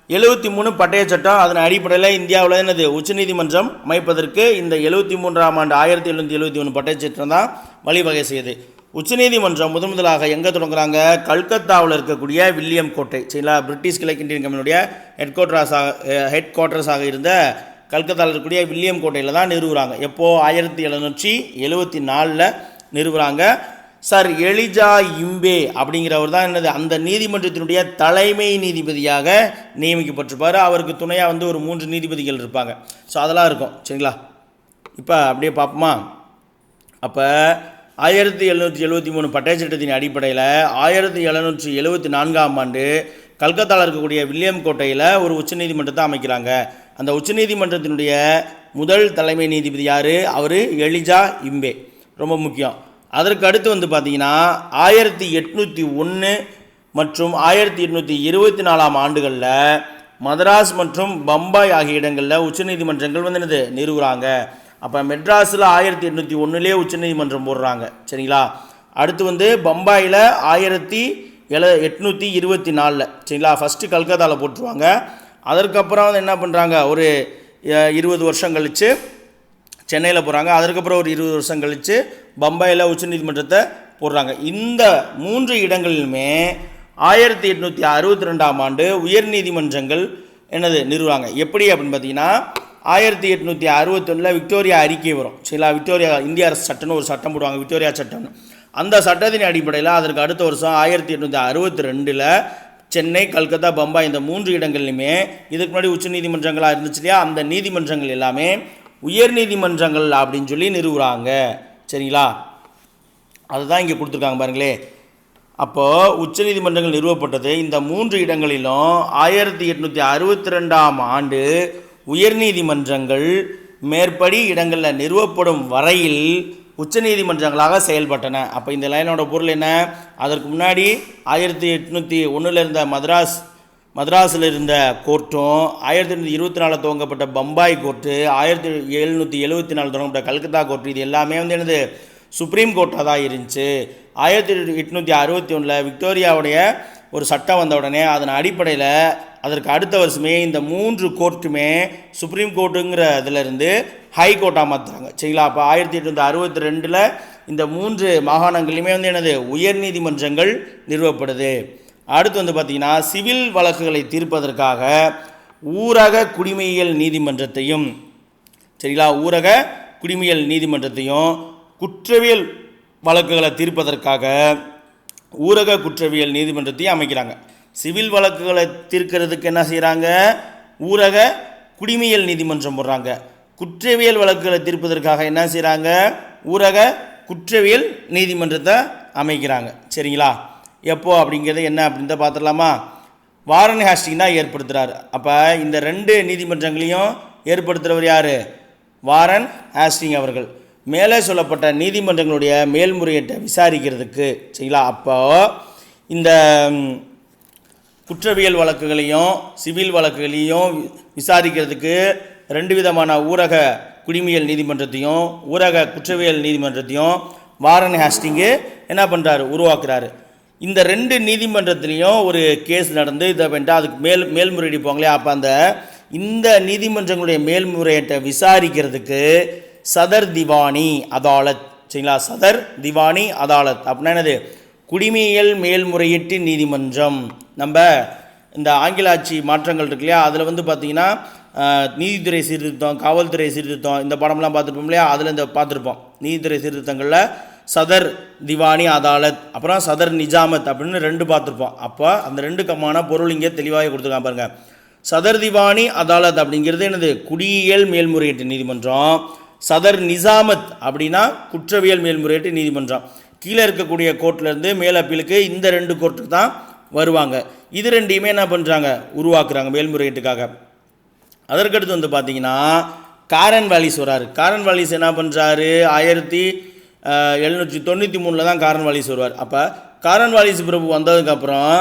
73 பட்டய சட்டம் அதன் அடிப்படையில் இந்தியாவில் உச்சநீதிமன்றம் அமைப்பதற்கு இந்த 73ஆம் ஆண்டு 1771 பட்டய சட்டம் தான் வழிவகை செய்யுது. உச்சநீதிமன்றம் முதலாக எங்கே தொடங்குறாங்க, கல்கத்தாவில் இருக்கக்கூடிய வில்லியம் கோட்டை. சரிங்களா? பிரிட்டிஷ் கிழக்கிந்தியன் கம்பெனியுடைய ஹெட் குவார்ட்டர்ஸாக இருந்த கல்கத்தாவில் இருக்கக்கூடிய வில்லியம் கோட்டையில் தான் நிறுவுறாங்க. எப்போது 1774 நிறுவுறாங்க. சார் எலிஜா இம்பே அப்படிங்கிறவர் தான் அந்த நீதிமன்றத்தினுடைய தலைமை நீதிபதியாக நியமிக்கப்பட்டிருப்பார். அவருக்கு துணையாக ஒரு 3 நீதிபதிகள் இருப்பாங்க. ஸோ அதெல்லாம் இருக்கும். சரிங்களா? இப்போ அப்படியே பார்ப்போமா. அப்போ 1773 பட்டய சட்டத்தின் அடிப்படையில் 1774ஆம் ஆண்டு கல்கத்தாவில் இருக்கக்கூடிய வில்லியம் கோட்டையில் ஒரு உச்சநீதிமன்றத்தை அமைக்கிறாங்க. அந்த உச்சநீதிமன்றத்தினுடைய முதல் தலைமை நீதிபதி யார், அவர் எலிஜா இம்பே, ரொம்ப முக்கியம். அதற்கு அடுத்து பார்த்தீங்கன்னா 1801 மற்றும் 1824ஆம் ஆண்டுகளில் மதராஸ் மற்றும் பம்பாய் ஆகிய இடங்களில் உச்சநீதிமன்றங்கள் நிறுவுகிறாங்க. அப்போ மெட்ராஸில் 1801 உச்சநீதிமன்றம் போடுறாங்க. சரிங்களா? அடுத்து பம்பாயில் 1824. சரிங்களா? ஃபஸ்ட்டு கல்கத்தாவில் போட்டுருவாங்க. அதற்கப்புறம் என்ன பண்ணுறாங்க, ஒரு 20 வருஷம் கழித்து சென்னையில் போகிறாங்க. அதுக்கப்புறம் ஒரு 20 வருஷம் கழித்து பம்பாயில் உச்சநீதிமன்றத்தை போடுறாங்க. இந்த 3 இடங்களிலுமே 1862ஆம் ஆண்டு உயர்நீதிமன்றங்கள் நிறுவுறாங்க. எப்படி அப்படின்னு பார்த்தீங்கன்னா 1861 விக்டோரியா அறிக்கை வரும். சரிங்களா? விக்டோரியா இந்திய அரசு சட்டம்னு ஒரு சட்டம் போடுவாங்க, விக்டோரியா சட்டம்னு. அந்த சட்டத்தின் அடிப்படையில் அதற்கு அடுத்த வருஷம் 1862 சென்னை, கல்கத்தா, பம்பாய் இந்த 3 இடங்கள்லையுமே இதுக்கு முன்னாடி உச்ச நீதிமன்றங்களாக இருந்துச்சு இல்லையா, அந்த நீதிமன்றங்கள் எல்லாமே உயர் நீதிமன்றங்கள் அப்படின்னு சொல்லி நிறுவுறாங்க. சரிங்களா? அதுதான் இங்கே கொடுத்துருக்காங்க பாருங்களே. அப்போது உச்ச நீதிமன்றங்கள் நிறுவப்பட்டது இந்த 3 இடங்களிலும் 1862ஆம் ஆண்டு உயர்நீதிமன்றங்கள் மேற்படி இடங்களில் நிறுவப்படும் வரையில் உச்சநீதிமன்றங்களாக செயல்பட்டன. அப்போ இந்த லைனோட பொருள் என்ன, அதற்கு முன்னாடி 1801 இருந்த மதராஸில் இருந்த கோர்ட்டும் 1824 துவங்கப்பட்ட பம்பாய் கோர்ட்டு, 1774 துவங்கப்பட்ட கல்கத்தா கோர்ட்டு, இது எல்லாமே சுப்ரீம் கோர்ட்டாக தான் இருந்துச்சு. 1861 விக்டோரியாவுடைய ஒரு சட்டம் வந்த உடனே அதன் அடிப்படையில் அதற்கு அடுத்த வருஷமே இந்த 3 கோர்ட்டுமே சுப்ரீம் கோர்ட்டுங்கிற இதிலிருந்து ஹை கோர்ட்டாக மாற்றுறாங்க. சரிங்களா? அப்போ 1862 இந்த 3 மாகாணங்கள்லையுமே உயர் நீதிமன்றங்கள் நிறுவப்படுது. அடுத்து பார்த்திங்கன்னா சிவில் வழக்குகளை தீர்ப்பதற்காக ஊரக குடிமையியல் நீதிமன்றத்தையும், சரிங்களா, ஊரக குடிமையியல் நீதிமன்றத்தையும், குற்றவியல் வழக்குகளை தீர்ப்பதற்காக ஊரக குற்றவியல் நீதிமன்றத்தையும் அமைக்கிறாங்க. சிவில் வழக்குகளை தீர்க்கிறதுக்கு என்ன செய்கிறாங்க, ஊரக குடிமையியல் நீதிமன்றம் போடுறாங்க. குற்றவியல் வழக்குகளை தீர்ப்பதற்காக என்ன செய்கிறாங்க, ஊரக குற்றவியல் நீதிமன்றத்தை அமைக்கிறாங்க. சரிங்களா? எப்போ அப்படிங்கிறது என்ன அப்படின்னு பார்த்துடலாமா. வாரன் ஹேஸ்டிங் தான் ஏற்படுத்துகிறார். அப்போ இந்த 2 நீதிமன்றங்களையும் ஏற்படுத்துகிறவர் யார், வாரன் ஹேஸ்டிங் அவர்கள். மேலே சொல்லப்பட்ட நீதிமன்றங்களுடைய மேல்முறையீட்டை விசாரிக்கிறதுக்கு, சரிங்களா, அப்போ இந்த குற்றவியல் வழக்குகளையும் சிவில் வழக்குகளையும் விசாரிக்கிறதுக்கு 2 விதமான ஊரக குடிமையியல் நீதிமன்றத்தையும் ஊரக குற்றவியல் நீதிமன்றத்தையும் வாரன் ஹேஸ்டிங்கு என்ன பண்ணுறாரு, உருவாக்குறாரு. இந்த 2 நீதிமன்றத்துலேயும் ஒரு கேஸ் நடந்து இதை வேண்டாம் அதுக்கு மேல்முறையீடு போங்களே. அப்போ இந்த நீதிமன்றங்களுடைய மேல்முறையீட்டை விசாரிக்கிறதுக்கு சதர் திவானி அதாலத், சரிங்களா, சதர் திவானி அதாலத் அப்படின்னா என்னது, குடிமையியல் மேல்முறையீட்டு நீதிமன்றம். நம்ம இந்த ஆங்கில ஆட்சி மாற்றங்கள் இருக்கு இல்லையா, அதில் பார்த்திங்கன்னா நீதித்துறை சீர்திருத்தம், காவல்துறை சீர்திருத்தம், இந்த படம்லாம் பார்த்துருப்போம் இல்லையா, அதில் இந்த பார்த்துருப்போம். நீதித்துறை சீர்திருத்தங்களில் சதர் திவானி அதாலத், அப்புறம் சதர் நிஜாமத் அப்படின்னு 2 பார்த்துருப்போம். அப்போ அந்த 2க்குமான பொருள் இங்கே தெளிவாக கொடுத்துருக்காங்க பாருங்கள். சதர் திவானி அதாலத் அப்படிங்கிறது என்னது? குடியியல் மேல்முறையீட்டு நீதிமன்றம். சதர் நிஜாமத் அப்படின்னா குற்றவியல் மேல்முறையீட்டு நீதிமன்றம். கீழே இருக்கக்கூடிய கோர்ட்லேருந்து மேல் அப்பீலுக்கு இந்த 2 கோர்ட்டுக்கு தான் வருவாங்க. இது 2யுமே என்ன பண்ணுறாங்க? உருவாக்குறாங்க மேல்முறையீட்டுக்காக. அதற்கடுத்து வந்து பார்த்தீங்கன்னா காரன் வாலிஸ் வராரு. காரன் வாலிஸ் என்ன பண்ணுறாரு? 1793 தான் காரன் வாலிஸ் வருவார். அப்போ காரன் வாலிஸ் பிரபு வந்ததுக்கப்புறம்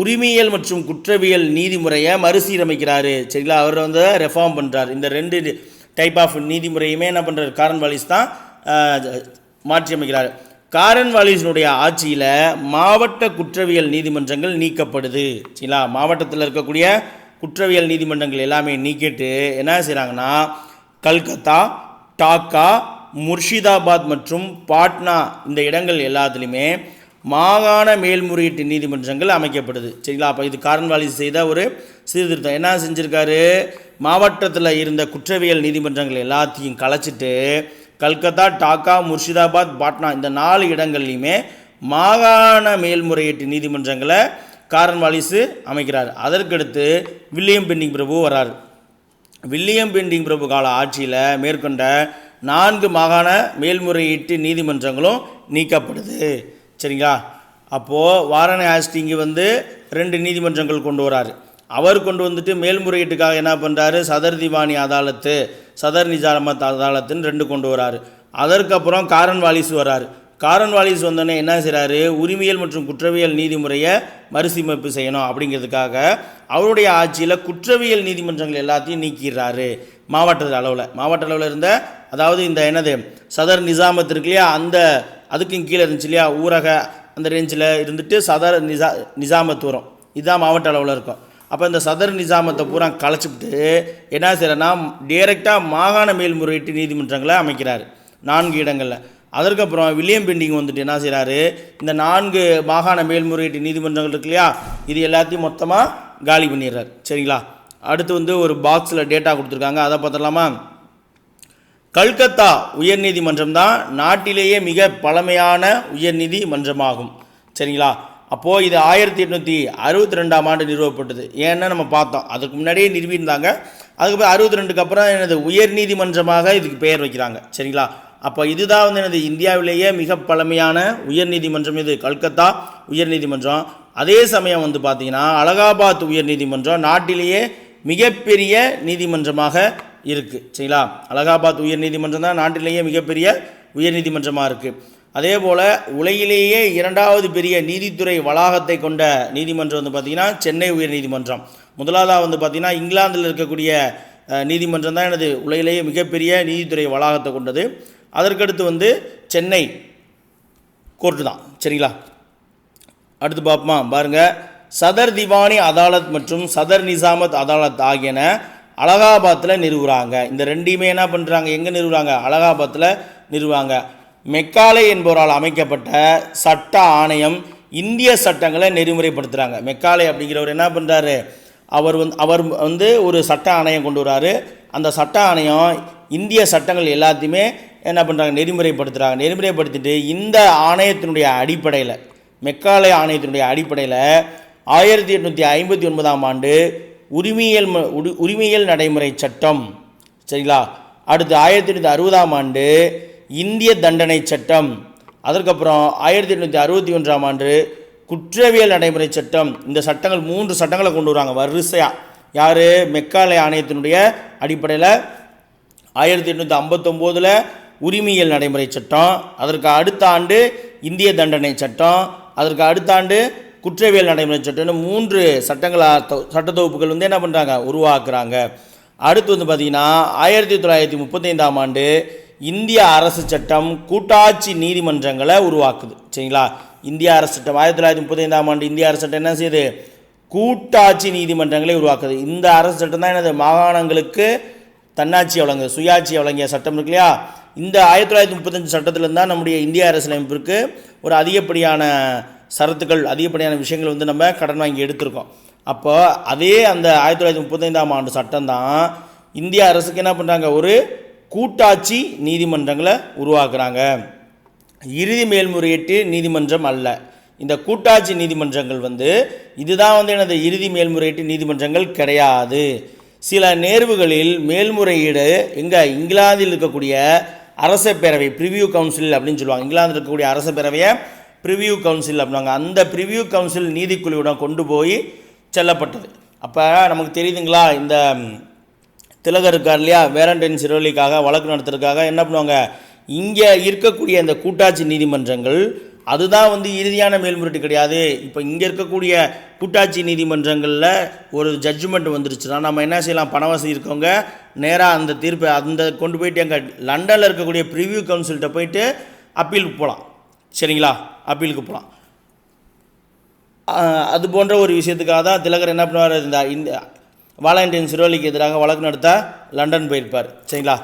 உரிமையியல் மற்றும் குற்றவியல் நீதிமுறையை மறுசீரமைக்கிறாரு. சரிங்களா? அவர் வந்து ரெஃபார்ம் பண்ணுறார். இந்த 2 டைப் ஆஃப் நீதிமுறையுமே என்ன பண்ணுறாரு? காரன் வாலிஸ் தான் மாற்றி அமைக்கிறார். காரன் வாலிஸினுடைய ஆட்சியில் மாவட்ட குற்றவியல் நீதிமன்றங்கள் நீக்கப்படுது. சரிங்களா? மாவட்டத்தில் இருக்கக்கூடிய குற்றவியல் நீதிமன்றங்கள் எல்லாமே நீக்கிட்டு என்ன செய்கிறாங்கன்னா கல்கத்தா, டாக்கா, முர்ஷிதாபாத் மற்றும் பாட்னா இந்த இடங்கள் எல்லாத்துலேயுமே மாகாண மேல்முறையீட்டு நீதிமன்றங்கள் அமைக்கப்படுது. சரிங்களா? அப்போ இது காரன் வாலிஸ் செய்த ஒரு சீர்திருத்தம். என்ன செஞ்சுருக்காரு? மாவட்டத்தில் இருந்த குற்றவியல் நீதிமன்றங்கள் எல்லாத்தையும் கலைச்சிட்டு கல்கத்தா, டாக்கா, முர்ஷிதாபாத், பாட்னா இந்த 4 இடங்கள்லையுமே மாகாண மேல்முறையீட்டு நீதிமன்றங்களை காரன் வாலிஸ் அமைக்கிறார். அதற்கடுத்து வில்லியம் பெண்டிங் பிரபு வரார். வில்லியம் பெண்டிங் பிரபு கால ஆட்சியில் மேற்கொண்ட 4 மாகாண மேல்முறையீட்டு நீதிமன்றங்களும் நீக்கப்படுது. சரிங்களா? அப்போது வாரன் ஹேஸ்டிங்கு வந்து 2 நீதிமன்றங்கள் கொண்டு வராரு. அவர் கொண்டு வந்துட்டு மேல்முறையீட்டுக்காக என்ன பண்ணுறாரு? சதர் திவானி அதாலத்து, சதர் நிஜாமத் அதாலத்துன்னு 2 கொண்டு வராரு. அதற்கப்புறம் காரன் வாலிஸ் வராரு. காரன் வாலிஸ் வந்தோடனே என்ன செய்கிறாரு? உரிமையியல் மற்றும் குற்றவியல் நீதிமுறையை மறுசீரமைப்பு செய்யணும் அப்படிங்கிறதுக்காக அவருடைய ஆட்சியில் குற்றவியல் நீதிமன்றங்கள் எல்லாத்தையும் நீக்கிறாரு. மாவட்ட அளவில் இருந்த, அதாவது இந்த என்னது சதர் நிஜாமத் இருக்கு இல்லையா, அந்த அதுக்கும் கீழே இருந்துச்சு இல்லையா, ஊரக அந்த ரேஞ்சில் இருந்துட்டு சதர் நிஜாமத் வரும். இதுதான் மாவட்ட அளவில் இருக்கும். அப்போ இந்த சதர் நிஜாமத்தை பூரா கலைச்சிவிட்டு என்ன செய்கிறேன்னா டைரெக்டாக மாகாண மேல்முறையீட்டு நீதிமன்றங்களை அமைக்கிறார் 4 இடங்களில். அதற்கப்புறம் வில்லியம் பெண்டிங் வந்துட்டு என்ன செய்கிறாரு? இந்த 4 மாகாண மேல்முறையீட்டு நீதிமன்றங்கள் இருக்கு இல்லையா, இது எல்லாத்தையும் மொத்தமாக காலி பண்ணிடுறார். சரிங்களா? அடுத்து வந்து ஒரு பாக்ஸில் டேட்டா கொடுத்துருக்காங்க, அதை பார்த்துடலாமா? கல்கத்தா உயர்நீதிமன்றம் தான் நாட்டிலேயே மிக பழமையான உயர்நீதிமன்றமாகும். சரிங்களா? அப்போது இது 1862ஆம் ஆண்டு நிறுவப்பட்டது. ஏன்னா நம்ம பார்த்தோம், அதுக்கு முன்னாடியே நிறுவியிருந்தாங்க. அதுக்கப்புறம் 62க்கு அப்புறம் எனது உயர்நீதிமன்றமாக இதுக்கு பெயர் வைக்கிறாங்க. சரிங்களா? அப்போ இதுதான் வந்து எனது இந்தியாவிலேயே மிக பழமையான உயர்நீதிமன்றம் இது கல்கத்தா உயர்நீதிமன்றம். அதே சமயம் வந்து பார்த்திங்கன்னா அலகாபாத் உயர்நீதிமன்றம் நாட்டிலேயே மிகப்பெரிய நீதிமன்றமாக இருக்குது. சரிங்களா? அலகாபாத் உயர்நீதிமன்றம் தான் நாட்டிலேயே மிகப்பெரிய உயர்நீதிமன்றமாக இருக்குது. அதே போல் உலகிலேயே 2வது பெரிய நீதித்துறை வளாகத்தை கொண்ட நீதிமன்றம் வந்து பார்த்திங்கன்னா சென்னை உயர்நீதிமன்றம். முதலாவதாக வந்து பார்த்திங்கன்னா இங்கிலாந்தில் இருக்கக்கூடிய நீதிமன்றம் தான் எனது உலகிலேயே மிகப்பெரிய நீதித்துறை வளாகத்தை கொண்டது. அதற்கடுத்து வந்து சென்னை கோர்ட்டு தான். சரிங்களா? அடுத்து பார்ப்போமா? பாருங்கள், சதர் திவானி அதாலத் மற்றும் சதர் நிஜாமத் அதாலத் ஆகியன அலகாபாத்தில் நிறுவுகிறாங்க. இந்த 2யுமே என்ன பண்ணுறாங்க? எங்கே நிறுவுகிறாங்க? அலகாபாத்தில் நிறுவுவாங்க. மெக்காலே என்பவரால் அமைக்கப்பட்ட சட்ட ஆணையம் இந்திய சட்டங்களை நெறிமுறைப்படுத்துகிறாங்க. மெக்காலே அப்படிங்கிறவர் என்ன பண்ணுறாரு? அவர் வந்து ஒரு சட்ட ஆணையம் கொண்டு வராரு. அந்த சட்ட ஆணையம் இந்திய சட்டங்கள் எல்லாத்தையுமே என்ன பண்ணுறாங்க? நெறிமுறைப்படுத்துகிறாங்க. நெறிமுறைப்படுத்திட்டு இந்த ஆணையத்தினுடைய அடிப்படையில், மெக்காலே ஆணையத்தினுடைய அடிப்படையில் 1859ஆம் ஆண்டு உரிமையியல் நடைமுறை சட்டம். சரிங்களா? அடுத்து 1860ஆம் ஆண்டு இந்திய தண்டனை சட்டம். அதற்கப்புறம் 1861ஆம் ஆண்டு குற்றவியல் நடைமுறை சட்டம். இந்த சட்டங்கள் 3 சட்டங்களை கொண்டு வராங்க வரிசையாக. யார்? மெக்காலே ஆணையத்தினுடைய அடிப்படையில் 1859 உரிமையியல் நடைமுறை சட்டம், அதற்கு அடுத்த ஆண்டு இந்திய தண்டனை சட்டம், அதற்கு அடுத்த ஆண்டு குற்றவியல் நடைமுறை சட்டம்னு 3 சட்ட தொகுப்புகள் வந்து என்ன பண்ணுறாங்க? உருவாக்குறாங்க. அடுத்து வந்து பார்த்திங்கன்னா 1935ஆம் ஆண்டு இந்திய அரசு சட்டம் கூட்டாட்சி நீதிமன்றங்களை உருவாக்குது. சரிங்களா? இந்திய அரசு சட்டம் 1935ஆம் ஆண்டு இந்திய அரசு சட்டம் என்ன செய்யுது? கூட்டாட்சி நீதிமன்றங்களை உருவாக்குது. இந்த அரசு சட்டம் தான் எனது மாகாணங்களுக்கு தன்னாட்சி வழங்கு, சுயாட்சி வழங்கிய சட்டம் இருக்கு இல்லையா? இந்த 1935 சட்டத்திலிருந்து தான் நம்முடைய இந்திய அரசியலமைப்பிற்கு ஒரு அதிகப்படியான சரத்துக்கள், அதிகப்படியான விஷயங்கள் வந்து நம்ம கடன் வாங்கி எடுத்திருக்கோம். அப்போ அதே அந்த 1935ஆம் ஆண்டு சட்டம் தான் இந்திய அரசுக்கு என்ன பண்ணுறாங்க? ஒரு கூட்டாட்சி நீதிமன்றங்களை உருவாக்குறாங்க. இறுதி மேல்முறையீட்டு நீதிமன்றம் அல்ல. இந்த கூட்டாட்சி நீதிமன்றங்கள் இதுதான் எனது இறுதி மேல்முறையீட்டு நீதிமன்றங்கள் கிடையாது. சில நேர்வுகளில் மேல்முறையீடு இங்கிலாந்தில் இருக்கக்கூடிய அரச பேரவை ப்ரிவியூ கவுன்சில் அப்படின்னு சொல்லுவாங்க. இங்கிலாந்தில் இருக்கக்கூடிய அரச பேரவையை ப்ரிவியூ கவுன்சில் அப்படின்னாங்க. அந்த ப்ரிவியூ கவுன்சில் நீதிக்குழுவிடம் கொண்டு போய் செல்லப்பட்டது. அப்போ நமக்கு தெரியுதுங்களா, இந்த திலகர் இருக்கார் இல்லையா, வேலண்டைன் சிறுவலிக்காக வழக்கு நடத்துறதுக்காக என்ன பண்ணுவாங்க, இங்கே இருக்கக்கூடிய இந்த கூட்டாட்சி நீதிமன்றங்கள் அதுதான் இறுதியான மேல்முறையீடு கிடையாது. இப்போ இங்கே இருக்கக்கூடிய கூட்டாட்சி நீதிமன்றங்களில் ஒரு ஜட்ஜ்மெண்ட் வந்துருச்சுன்னா நம்ம என்ன செய்யலாம், பணவசதி இருக்கவங்க நேராக அந்த தீர்ப்பை கொண்டு போயிட்டு எங்கள் லண்டனில் இருக்கக்கூடிய ப்ரிவியூ கவுன்சில்கிட்ட போயிட்டு அப்பீலுக்கு போகலாம். சரிங்களா, அப்பீலுக்கு போகலாம். அது போன்ற ஒரு விஷயத்துக்காக தான் திலகர் என்ன பண்ணுவார், இந்த வாலண்டைன் சிறுவலிக்கு எதிராக வழக்கு நடத்த லண்டன் போயிருப்பார். சரிங்களா.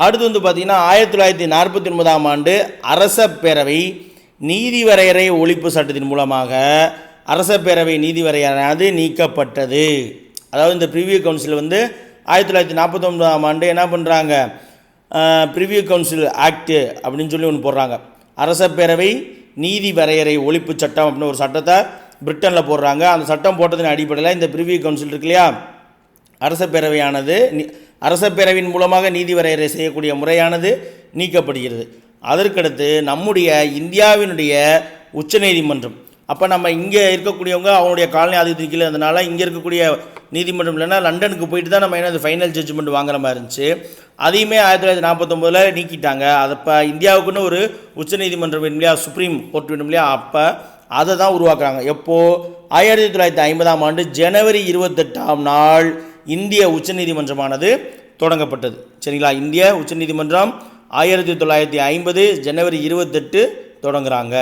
அடுத்து பார்த்திங்கன்னா 1949ஆம் ஆண்டு அரச பேரவை நீதி வரையறை ஒழிப்பு சட்டத்தின் மூலமாக அரச பேரவை நீதி வரையறையானது நீக்கப்பட்டது. அதாவது இந்த ப்ரிவியூ கவுன்சில் 1949ஆம் ஆண்டு என்ன பண்ணுறாங்க, ப்ரிவியூ கவுன்சில் ஆக்டு அப்படின்னு சொல்லி ஒன்று போடுறாங்க. அரச பேரவை நீதி வரையறை ஒழிப்பு சட்டம் அப்படின்னு ஒரு சட்டத்தை பிரிட்டனில் போடுறாங்க. அந்த சட்டம் போட்டதின் அடிப்படையில் இந்த ப்ரிவியூ கவுன்சில் இருக்கு இல்லையா, அரச பேரவையானது அரச பேரவையின் மூலமாக நீதி வரையறை செய்யக்கூடிய முறையானது நீக்கப்படுகிறது. அதற்கடுத்து நம்முடைய இந்தியாவினுடைய உச்சநீதிமன்றம், அப்போ நம்ம இங்கே இருக்கக்கூடியவங்க அவங்களுடைய காலனி ஆதிக்கத்துக்கு கீழே இருந்தனால இங்கே இருக்கக்கூடிய நீதிமன்றம் இல்லைன்னா லண்டனுக்கு போயிட்டு தான் நம்ம ஃபைனல் ஜட்ஜ்மெண்ட் வாங்குற மாதிரி இருந்துச்சு. அதையுமே 1949 நீக்கிட்டாங்க. அது இப்போ இந்தியாவுக்குன்னு ஒரு உச்சநீதிமன்றம் வேணும் இல்லையா, சுப்ரீம் கோர்ட் வேணும் இல்லையா, அப்போ அதை தான் உருவாக்குறாங்க. எப்போது 1950ஆம் ஆண்டு ஜனவரி 28ஆம் நாள் இந்திய உச்சநீதிமன்றமானது தொடங்கப்பட்டது. சரிங்களா, இந்திய உச்சநீதிமன்றம் 1950 ஜனவரி 28 தொடங்குறாங்க.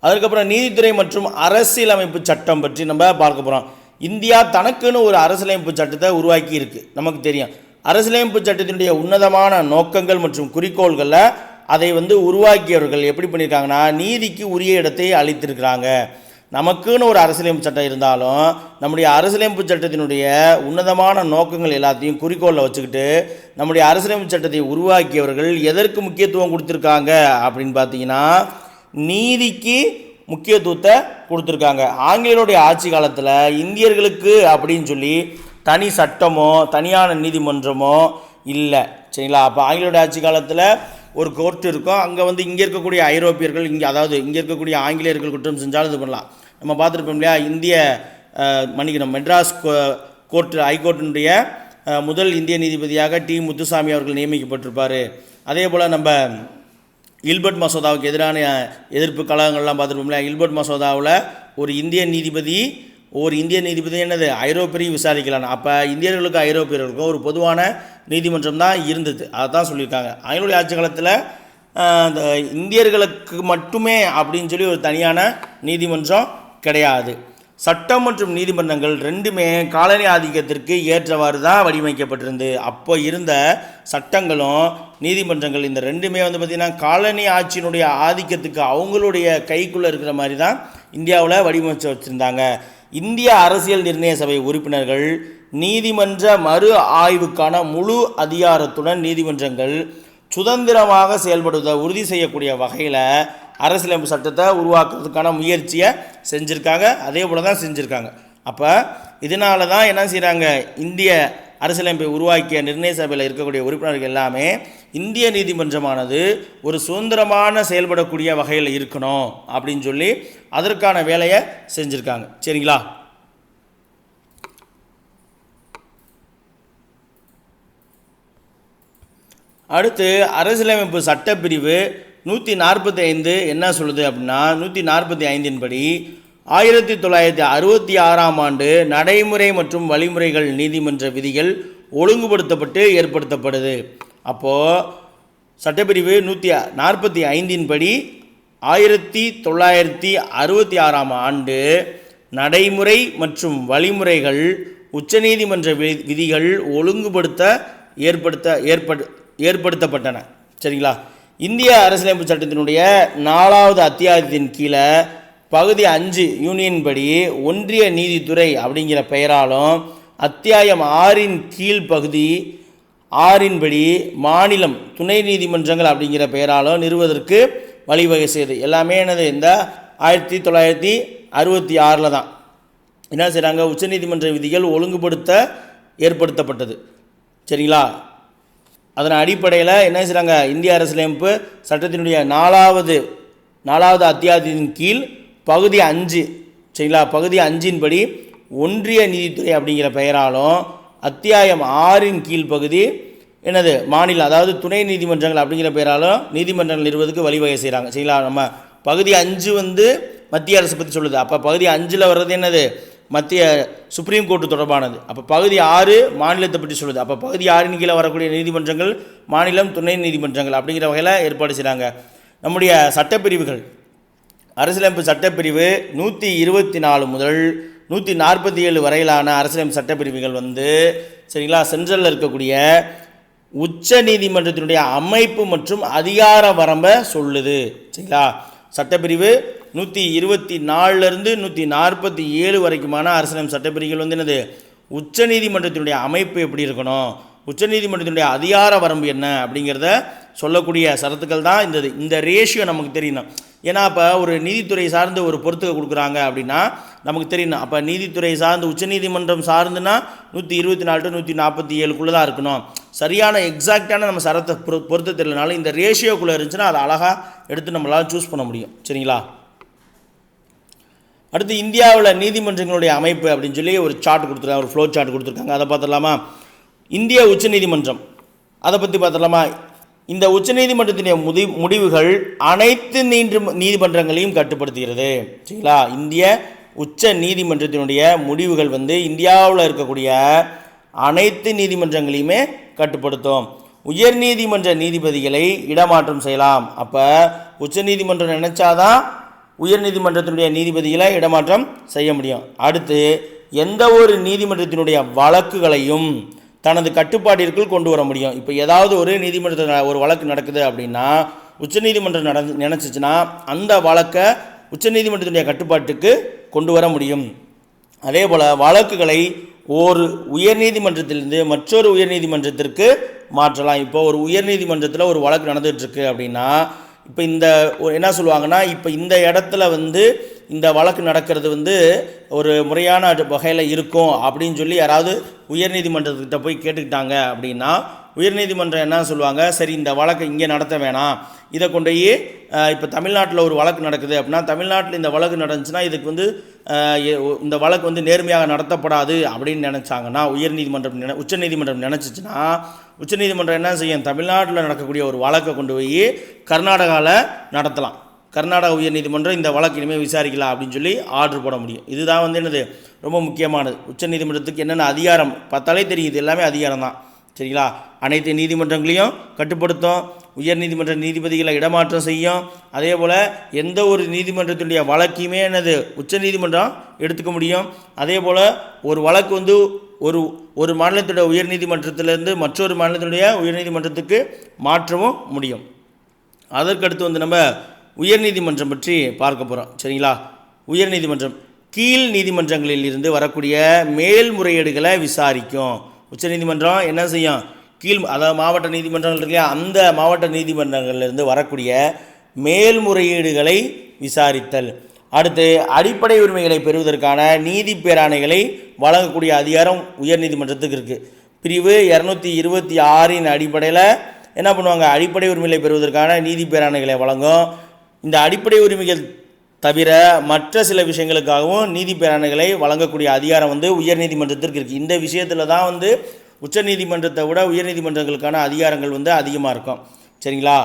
அதுக்கப்புறம் நீதித்துறை மற்றும் அரசியலமைப்பு சட்டம் பற்றி நம்ம பார்க்க போகிறோம். இந்தியா தனக்குன்னு ஒரு அரசியலமைப்பு சட்டத்தை உருவாக்கி இருக்குது. நமக்கு தெரியும் அரசியலமைப்பு சட்டத்தினுடைய உன்னதமான நோக்கங்கள் மற்றும் குறிக்கோள்களில் அதை உருவாக்கியவர்கள் எப்படி பண்ணியிருக்காங்கன்னா, நீதிக்கு உரிய இடத்தை அளித்திருக்கிறாங்க. நமக்குன்னு ஒரு அரசியலமைப்பு சட்டம் இருந்தாலும் நம்முடைய அரசியலமைப்பு சட்டத்தினுடைய உன்னதமான நோக்கங்கள் எல்லாத்தையும் குறிக்கோளில் வச்சுக்கிட்டு நம்முடைய அரசியலமைப்பு சட்டத்தை உருவாக்கியவர்கள் எதற்கு முக்கியத்துவம் கொடுத்துருக்காங்க அப்படின்னு பார்த்தீங்கன்னா, நீதிக்கு முக்கியத்துவத்தை கொடுத்துருக்காங்க. ஆங்கிலேயருடைய ஆட்சி காலத்தில் இந்தியர்களுக்கு அப்படின்னு சொல்லி தனி சட்டமோ தனியான நீதிமன்றமோ இல்லை. சரிங்களா, அப்போ ஆங்கிலேயருடைய ஆட்சி காலத்தில் ஒரு கோர்ட் இருக்கும். அங்கே இங்கே இருக்கக்கூடிய ஐரோப்பியர்கள் அதாவது இங்கே இருக்கக்கூடிய ஆங்கிலேயர்கள் குற்றம் செஞ்சாலும் இது பண்ணலாம். நம்ம பார்த்துருப்போம் இல்லையா, மெட்ராஸ் கோர்ட் ஹைகோர்ட்டினுடைய முதல் இந்திய நீதிபதியாக டி முத்துசாமி அவர்கள் நியமிக்கப்பட்டிருப்பார். அதே போல் நம்ம இல்பர்ட் மசோதாவுக்கு எதிரான எதிர்ப்பு கழகங்கள்லாம் பார்த்துருப்போம் இல்லையா, இல்பர்ட் மசோதாவில் ஒரு இந்திய நீதிபதி என்னது ஐரோப்பியரையும் விசாரிக்கலாம். அப்போ இந்தியர்களுக்கும் ஐரோப்பியர்களுக்கும் ஒரு பொதுவான நீதிமன்றம் தான் இருந்தது. அதை தான் சொல்லியிருக்காங்க. அவங்களுடைய ஆட்சி காலத்தில் இந்த இந்தியர்களுக்கு மட்டுமே அப்படின்னு சொல்லி ஒரு தனியான நீதிமன்றம் கிடையாது. சட்டம் மற்றும் நீதிமன்றங்கள் ரெண்டுமே காலனி ஆதிக்கத்திற்கு ஏற்றவாறு தான் வடிவமைக்கப்பட்டிருந்து. அப்போ இருந்த சட்டங்களும் நீதிமன்றங்கள் இந்த ரெண்டுமே பார்த்திங்கன்னா காலனி ஆட்சியினுடைய ஆதிக்கத்துக்கு அவங்களுடைய கைக்குள்ளே இருக்கிற மாதிரி தான் இந்தியாவில் வடிவமைச்சு வச்சுருந்தாங்க. இந்திய அரசியல் நிர்ணய சபை உறுப்பினர்கள் நீதிமன்ற மறு ஆய்வுக்கான முழு அதிகாரத்துடன் நீதிமன்றங்கள் சுதந்திரமாக செயல்படுவதை உறுதி செய்யக்கூடிய வகையில் அரசியலமைப்பு சட்டத்தை உருவாக்குறதுக்கான முயற்சியை செஞ்சுருக்காங்க. அதே போல் தான் செஞ்சுருக்காங்க. அப்போ இதனால தான் என்ன செய்கிறாங்க, இந்திய அரசியலமைப்பை உருவாக்கிய நிர்ணய சபையில் இருக்கக்கூடிய உறுப்பினர்கள் எல்லாமே இந்திய நீதிமன்றமானது ஒரு சுதந்திரமான செயல்படக்கூடிய வகையில் இருக்கணும் அப்படின்னு சொல்லி அதற்கான வேலையை செஞ்சுருக்காங்க. சரிங்களா. அடுத்து அரசியலமைப்பு சட்டப்பிரிவு 145 என்ன சொல்லுது அப்படின்னா, 145 படி 1966ஆம் ஆண்டு நடைமுறை மற்றும் வழிமுறைகள் நீதிமன்ற விதிகள் ஒழுங்குபடுத்தப்பட்டு ஏற்படுத்தப்படுது. அப்போது சட்டப்பிரிவு 145 படி 1966ஆம் ஆண்டு நடைமுறை மற்றும் வழிமுறைகள் உச்சநீதிமன்ற விதிகள் ஒழுங்குபடுத்த ஏற்படுத்தப்பட்டன. சரிங்களா. இந்திய அரசியலமைப்பு சட்டத்தினுடைய 4வது அத்தியாயத்தின் கீழே பகுதி 5 யூனியன் படி ஒன்றிய நீதித்துறை அப்படிங்கிற பெயராலும், அத்தியாயம் 6 கீழ் பகுதி 6 படி மாநிலம் துணை நீதிமன்றங்கள் அப்படிங்கிற பெயராலும் நிறுவதற்கு வழிவகை செய்யுது. எல்லாமே என்னது இந்த 1966 தான் என்ன செய்கிறாங்க, உச்சநீதிமன்ற விதிகள் ஒழுங்குபடுத்த ஏற்படுத்தப்பட்டது. சரிங்களா? அதன் அடிப்படையில் என்ன செய்கிறாங்க, இந்திய அரசியலமைப்பு சட்டத்தினுடைய 4வது அத்தியாயத்தின் கீழ் பகுதி 5, சரிங்களா, பகுதி 5 படி ஒன்றிய நீதித்துறை அப்படிங்கிற பெயராலும் அத்தியாயம் 6 கீழ் பகுதி என்னது மாநிலம் அதாவது துணை நீதிமன்றங்கள் அப்படிங்கிற பெயராலும் நீதிமன்றங்கள் நிறுவதற்கு வழிவகை செய்கிறாங்க. சரிங்களா? நம்ம பகுதி 5 வந்து மத்திய அரசு பற்றி சொல்லுது. அப்போ பகுதி 5 வர்றது என்னது, மத்திய சுப்ரீம் கோர்ட்டு தொடர்பானது. அப்போ பகுதி 6 மாநிலத்தை பற்றி சொல்லுது. அப்போ பகுதி 6 கீழே வரக்கூடிய நீதிமன்றங்கள் மாநிலம் துணை நீதிமன்றங்கள் அப்படிங்கிற வகையில் ஏற்பாடு செய்கிறாங்க. நம்முடைய சட்டப்பிரிவுகள், அரசியலமைப்பு சட்டப்பிரிவு 124 முதல் 147 வரையிலான அரசியலமைப்பு சட்டப்பிரிவுகள் வந்து சரிங்களா சென்ட்ரலில் இருக்கக்கூடிய உச்ச நீதிமன்றத்தினுடைய அமைப்பு மற்றும் அதிகார வரம்பை சொல்லுது. சரிங்களா? சட்டப்பிரிவு 124லேருந்து 147 வரைக்குமான அரசியலமைப்பு சட்டப்பிரிவுகள் வந்து என்னது, உச்ச நீதிமன்றத்தினுடைய அமைப்பு எப்படி இருக்கணும், உச்ச நீதிமன்றத்தினுடைய அதிகார வரம்பு என்ன அப்படிங்கிறத சொல்லக்கூடிய சரத்துக்கள் தான் இந்த ரேஷியோ நமக்கு தெரியணும். ஏன்னா அப்போ ஒரு நீதித்துறை சார்ந்து ஒரு பொறுத்துக்க கொடுக்குறாங்க அப்படின்னா நமக்கு தெரியணும். அப்போ நீதித்துறை சார்ந்து உச்சநீதிமன்றம் சார்ந்துன்னா 124 to 147 தான் இருக்கணும். சரியான எக்ஸாக்டான நம்ம சரத்தை பொறுத்து தெரியலனாலும் இந்த ரேஷியோக்குள்ளே இருந்துச்சுன்னா அதை அழகாக எடுத்து நம்மளால் சூஸ் பண்ண முடியும். சரிங்களா? அடுத்து இந்தியாவில் நீதிமன்றங்களுடைய அமைப்பு அப்படின்னு சொல்லி ஒரு சார்ட் கொடுத்துருக்காங்க, ஒரு ஃப்ளோ சார்ட் கொடுத்துருக்காங்க. அதை பார்த்துடலாமா? இந்திய உச்சநீதிமன்றம் அதை பற்றி பார்த்துடலாமா? இந்த உச்சநீதிமன்றத்தினுடைய முடிவுகள் அனைத்து நீதிமன்றங்களையும் கட்டுப்படுத்துகிறது. சரிங்களா? இந்திய உச்ச நீதிமன்றத்தினுடைய முடிவுகள் வந்து இந்தியாவில் இருக்கக்கூடிய அனைத்து நீதிமன்றங்களையுமே கட்டுப்படுத்தும். உயர் நீதிமன்ற நீதிபதிகளை இடமாற்றம் செய்யலாம். அப்போ உச்ச நீதிமன்றம் நினைச்சாதான் உயர் நீதிமன்றத்தினுடைய நீதிபதிகளை இடமாற்றம் செய்ய முடியும். அடுத்து எந்த ஒரு நீதிமன்றத்தினுடைய வழக்குகளையும் தனது கட்டுப்பாட்டிற்குள் கொண்டு வர முடியும். இப்போ ஏதாவது ஒரு நீதிமன்றத்தில் ஒரு வழக்கு நடக்குது அப்படின்னா உச்சநீதிமன்றம் நினச்சிச்சுன்னா அந்த வழக்கை உச்சநீதிமன்றத்தினுடைய கட்டுப்பாட்டுக்கு கொண்டு வர முடியும். அதே போல் வழக்குகளை ஒரு உயர்நீதிமன்றத்திலிருந்து மற்றொரு உயர்நீதிமன்றத்திற்கு மாற்றலாம். இப்போ ஒரு உயர்நீதிமன்றத்தில் ஒரு வழக்கு நடந்துகிட்ருக்கு அப்படின்னா இப்போ இந்த என்ன சொல்லுவாங்கன்னா, இப்போ இந்த இடத்துல வந்து இந்த வழக்கு நடக்கிறது வந்து ஒரு முறையான வகையில் இருக்கும் அப்படின்னு சொல்லி யாராவது உயர்நீதிமன்றத்துக்கிட்ட போய் கேட்டுக்கிட்டாங்க அப்படின்னா உயர்நீதிமன்றம் என்ன சொல்லுவாங்க, சரி இந்த வழக்கை இங்கே நடத்த வேணாம், இதை கொண்டு போய் இப்போ தமிழ்நாட்டில் ஒரு வழக்கு நடக்குது அப்படின்னா தமிழ்நாட்டில் இந்த வழக்கு நடந்துச்சுன்னா இதுக்கு வந்து இந்த வழக்கு வந்து நேர்மையாக நடத்தப்படாது அப்படின்னு நினச்சாங்கன்னா உச்சநீதிமன்றம் நினச்சிச்சுன்னா உச்சநீதிமன்றம் என்ன செய்யும், தமிழ்நாட்டில் நடக்கக்கூடிய ஒரு வழக்கை கொண்டு போய் கர்நாடகாவில் நடத்தலாம். கர்நாடக உயர்நீதிமன்றம் இந்த வழக்கு இனிமேல் விசாரிக்கலாம் அப்படின்னு சொல்லி ஆர்டர் போட முடியும். இதுதான் வந்து என்னது ரொம்ப முக்கியமானது. உச்சநீதிமன்றத்துக்கு என்னென்ன அதிகாரம் பார்த்தாலே தெரியுது, எல்லாமே அதிகாரம் தான். சரிங்களா? அனைத்து நீதிமன்றங்களையும் கட்டுப்படுத்தும், உயர்நீதிமன்ற நீதிபதிகளை இடமாற்றம் செய்யும். அதே போல் எந்த ஒரு நீதிமன்றத்தினுடைய வழக்கையுமே என்னது உச்சநீதிமன்றம் எடுத்துக்க முடியும். அதே போல் ஒரு வழக்கு வந்து ஒரு மாநிலத்துடைய உயர்நீதிமன்றத்திலிருந்து மற்றொரு மாநிலத்தினுடைய உயர்நீதிமன்றத்துக்கு மாற்றவும் முடியும். அதற்கடுத்து வந்து நம்ம உயர்நீதிமன்றம் பற்றி பார்க்க போகிறோம். சரிங்களா? உயர்நீதிமன்றம் கீழ் நீதிமன்றங்களில் இருந்து வரக்கூடிய மேல்முறையீடுகளை விசாரிக்கும். உச்சநீதிமன்றம் என்ன செய்யும், அதாவது மாவட்ட நீதிமன்றங்கள் இருக்கு இல்லையா, அந்த மாவட்ட நீதிமன்றங்களிலிருந்து வரக்கூடிய மேல்முறையீடுகளை விசாரித்தல். அடுத்து அடிப்படை உரிமைகளை பெறுவதற்கான நீதி பேராணைகளை வழங்கக்கூடிய அதிகாரம் உயர்நீதிமன்றத்துக்கு இருக்குது. பிரிவு 226 அடிப்படையில் என்ன பண்ணுவாங்க, அடிப்படை உரிமைகளை பெறுவதற்கான நீதி பேராணைகளை வழங்கும். இந்த அடிப்படை உரிமைகள் தவிர மற்ற சில விஷயங்களுக்காகவும் நீதி பேராணைகளை வழங்கக்கூடிய அதிகாரம் வந்து உயர்நீதிமன்றத்திற்கு இருக்குது. இந்த விஷயத்தில் தான் வந்து உச்சநீதிமன்றத்தை விட உயர்நீதிமன்றங்களுக்கான அதிகாரங்கள் வந்து அதிகமாக இருக்கும். சரிங்களா?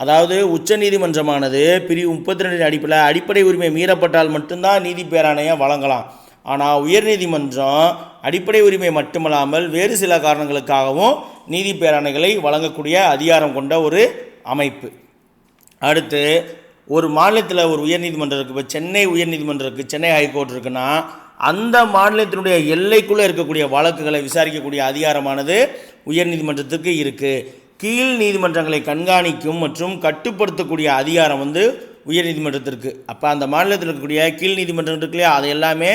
அதாவது உச்சநீதிமன்றமானது பிரிவு 32 அடிப்படையில் அடிப்படை உரிமை மீறப்பட்டால் மட்டும்தான் நீதி பேராணையை வழங்கலாம். ஆனால் உயர்நீதிமன்றம் அடிப்படை உரிமை மட்டுமல்லாமல் வேறு சில காரணங்களுக்காகவும் நீதி பேராணைகளை வழங்கக்கூடிய அதிகாரம் கொண்ட ஒரு அமைப்பு. அடுத்து ஒரு மாநிலத்தில் ஒரு உயர்நீதிமன்றம் இருக்குது. இப்போ சென்னை உயர்நீதிமன்றம் இருக்குது, சென்னை ஹைகோர்ட் இருக்குன்னா அந்த மாநிலத்தினுடைய எல்லைக்குள்ளே இருக்கக்கூடிய வழக்குகளை விசாரிக்கக்கூடிய அதிகாரமானது உயர்நீதிமன்றத்துக்கு இருக்குது. கீழ் நீதிமன்றங்களை கண்காணிக்கும் மற்றும் கட்டுப்படுத்தக்கூடிய அதிகாரம் வந்து உயர்நீதிமன்றத்திற்கு. அப்போ அந்த மாநிலத்தில் இருக்கக்கூடிய கீழ் நீதிமன்றம் இருக்கு இல்லையா, அதை எல்லாமே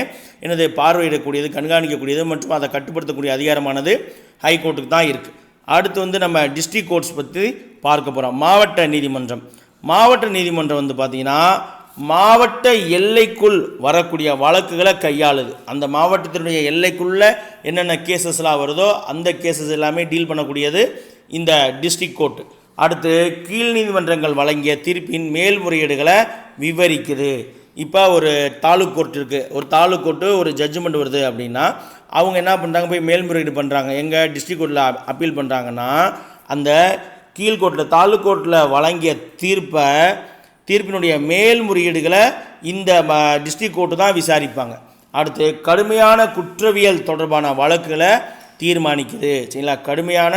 பார்வையிடக்கூடியது, கண்காணிக்கக்கூடியது மற்றும் அதை கட்டுப்படுத்தக்கூடிய அதிகாரமானது ஹைகோர்ட்டுக்கு தான் இருக்குது. அடுத்து வந்து நம்ம டிஸ்ட்ரிக்ட் கோர்ட்ஸ் பற்றி பார்க்க போகிறோம். மாவட்ட நீதிமன்றம். மாவட்ட நீதிமன்றம் வந்து பார்த்திங்கன்னா மாவட்ட எல்லைக்குள் வரக்கூடிய வழக்குகளை கையாளுது. அந்த மாவட்டத்தினுடைய எல்லைக்குள்ளே என்னென்ன கேசஸ்லாம் வருதோ அந்த கேசஸ் எல்லாமே டீல் பண்ணக்கூடியது இந்த டிஸ்ட்ரிக்ட் கோர்ட்டு. அடுத்து கீழ் நீதிமன்றங்கள் வழங்கிய தீர்ப்பின் மேல்முறையீடுகளை விவரிக்குது. இப்போ ஒரு தாலுக் கோர்ட் இருக்குது, ஒரு தாலுக் கோர்ட்டு ஒரு ஜட்ஜ்மெண்ட் வருது அப்படின்னா அவங்க என்ன பண்ணுறாங்க, போய் மேல்முறையீடு பண்ணுறாங்க. எங்கள் டிஸ்ட்ரிக்ட் கோர்ட்டில் அப்பீல் பண்ணுறாங்கன்னா அந்த கீழ்கோர்ட்டில் தாலுக் கோர்ட்டில் வழங்கிய தீர்ப்பினுடைய மேல்முறையீடுகளை இந்த டிஸ்ட்ரிக்ட் கோர்ட்டு தான் விசாரிப்பாங்க. அடுத்து கடுமையான குற்றவியல் தொடர்பான வழக்குகளை தீர்மானிக்குது. சரிங்களா, கடுமையான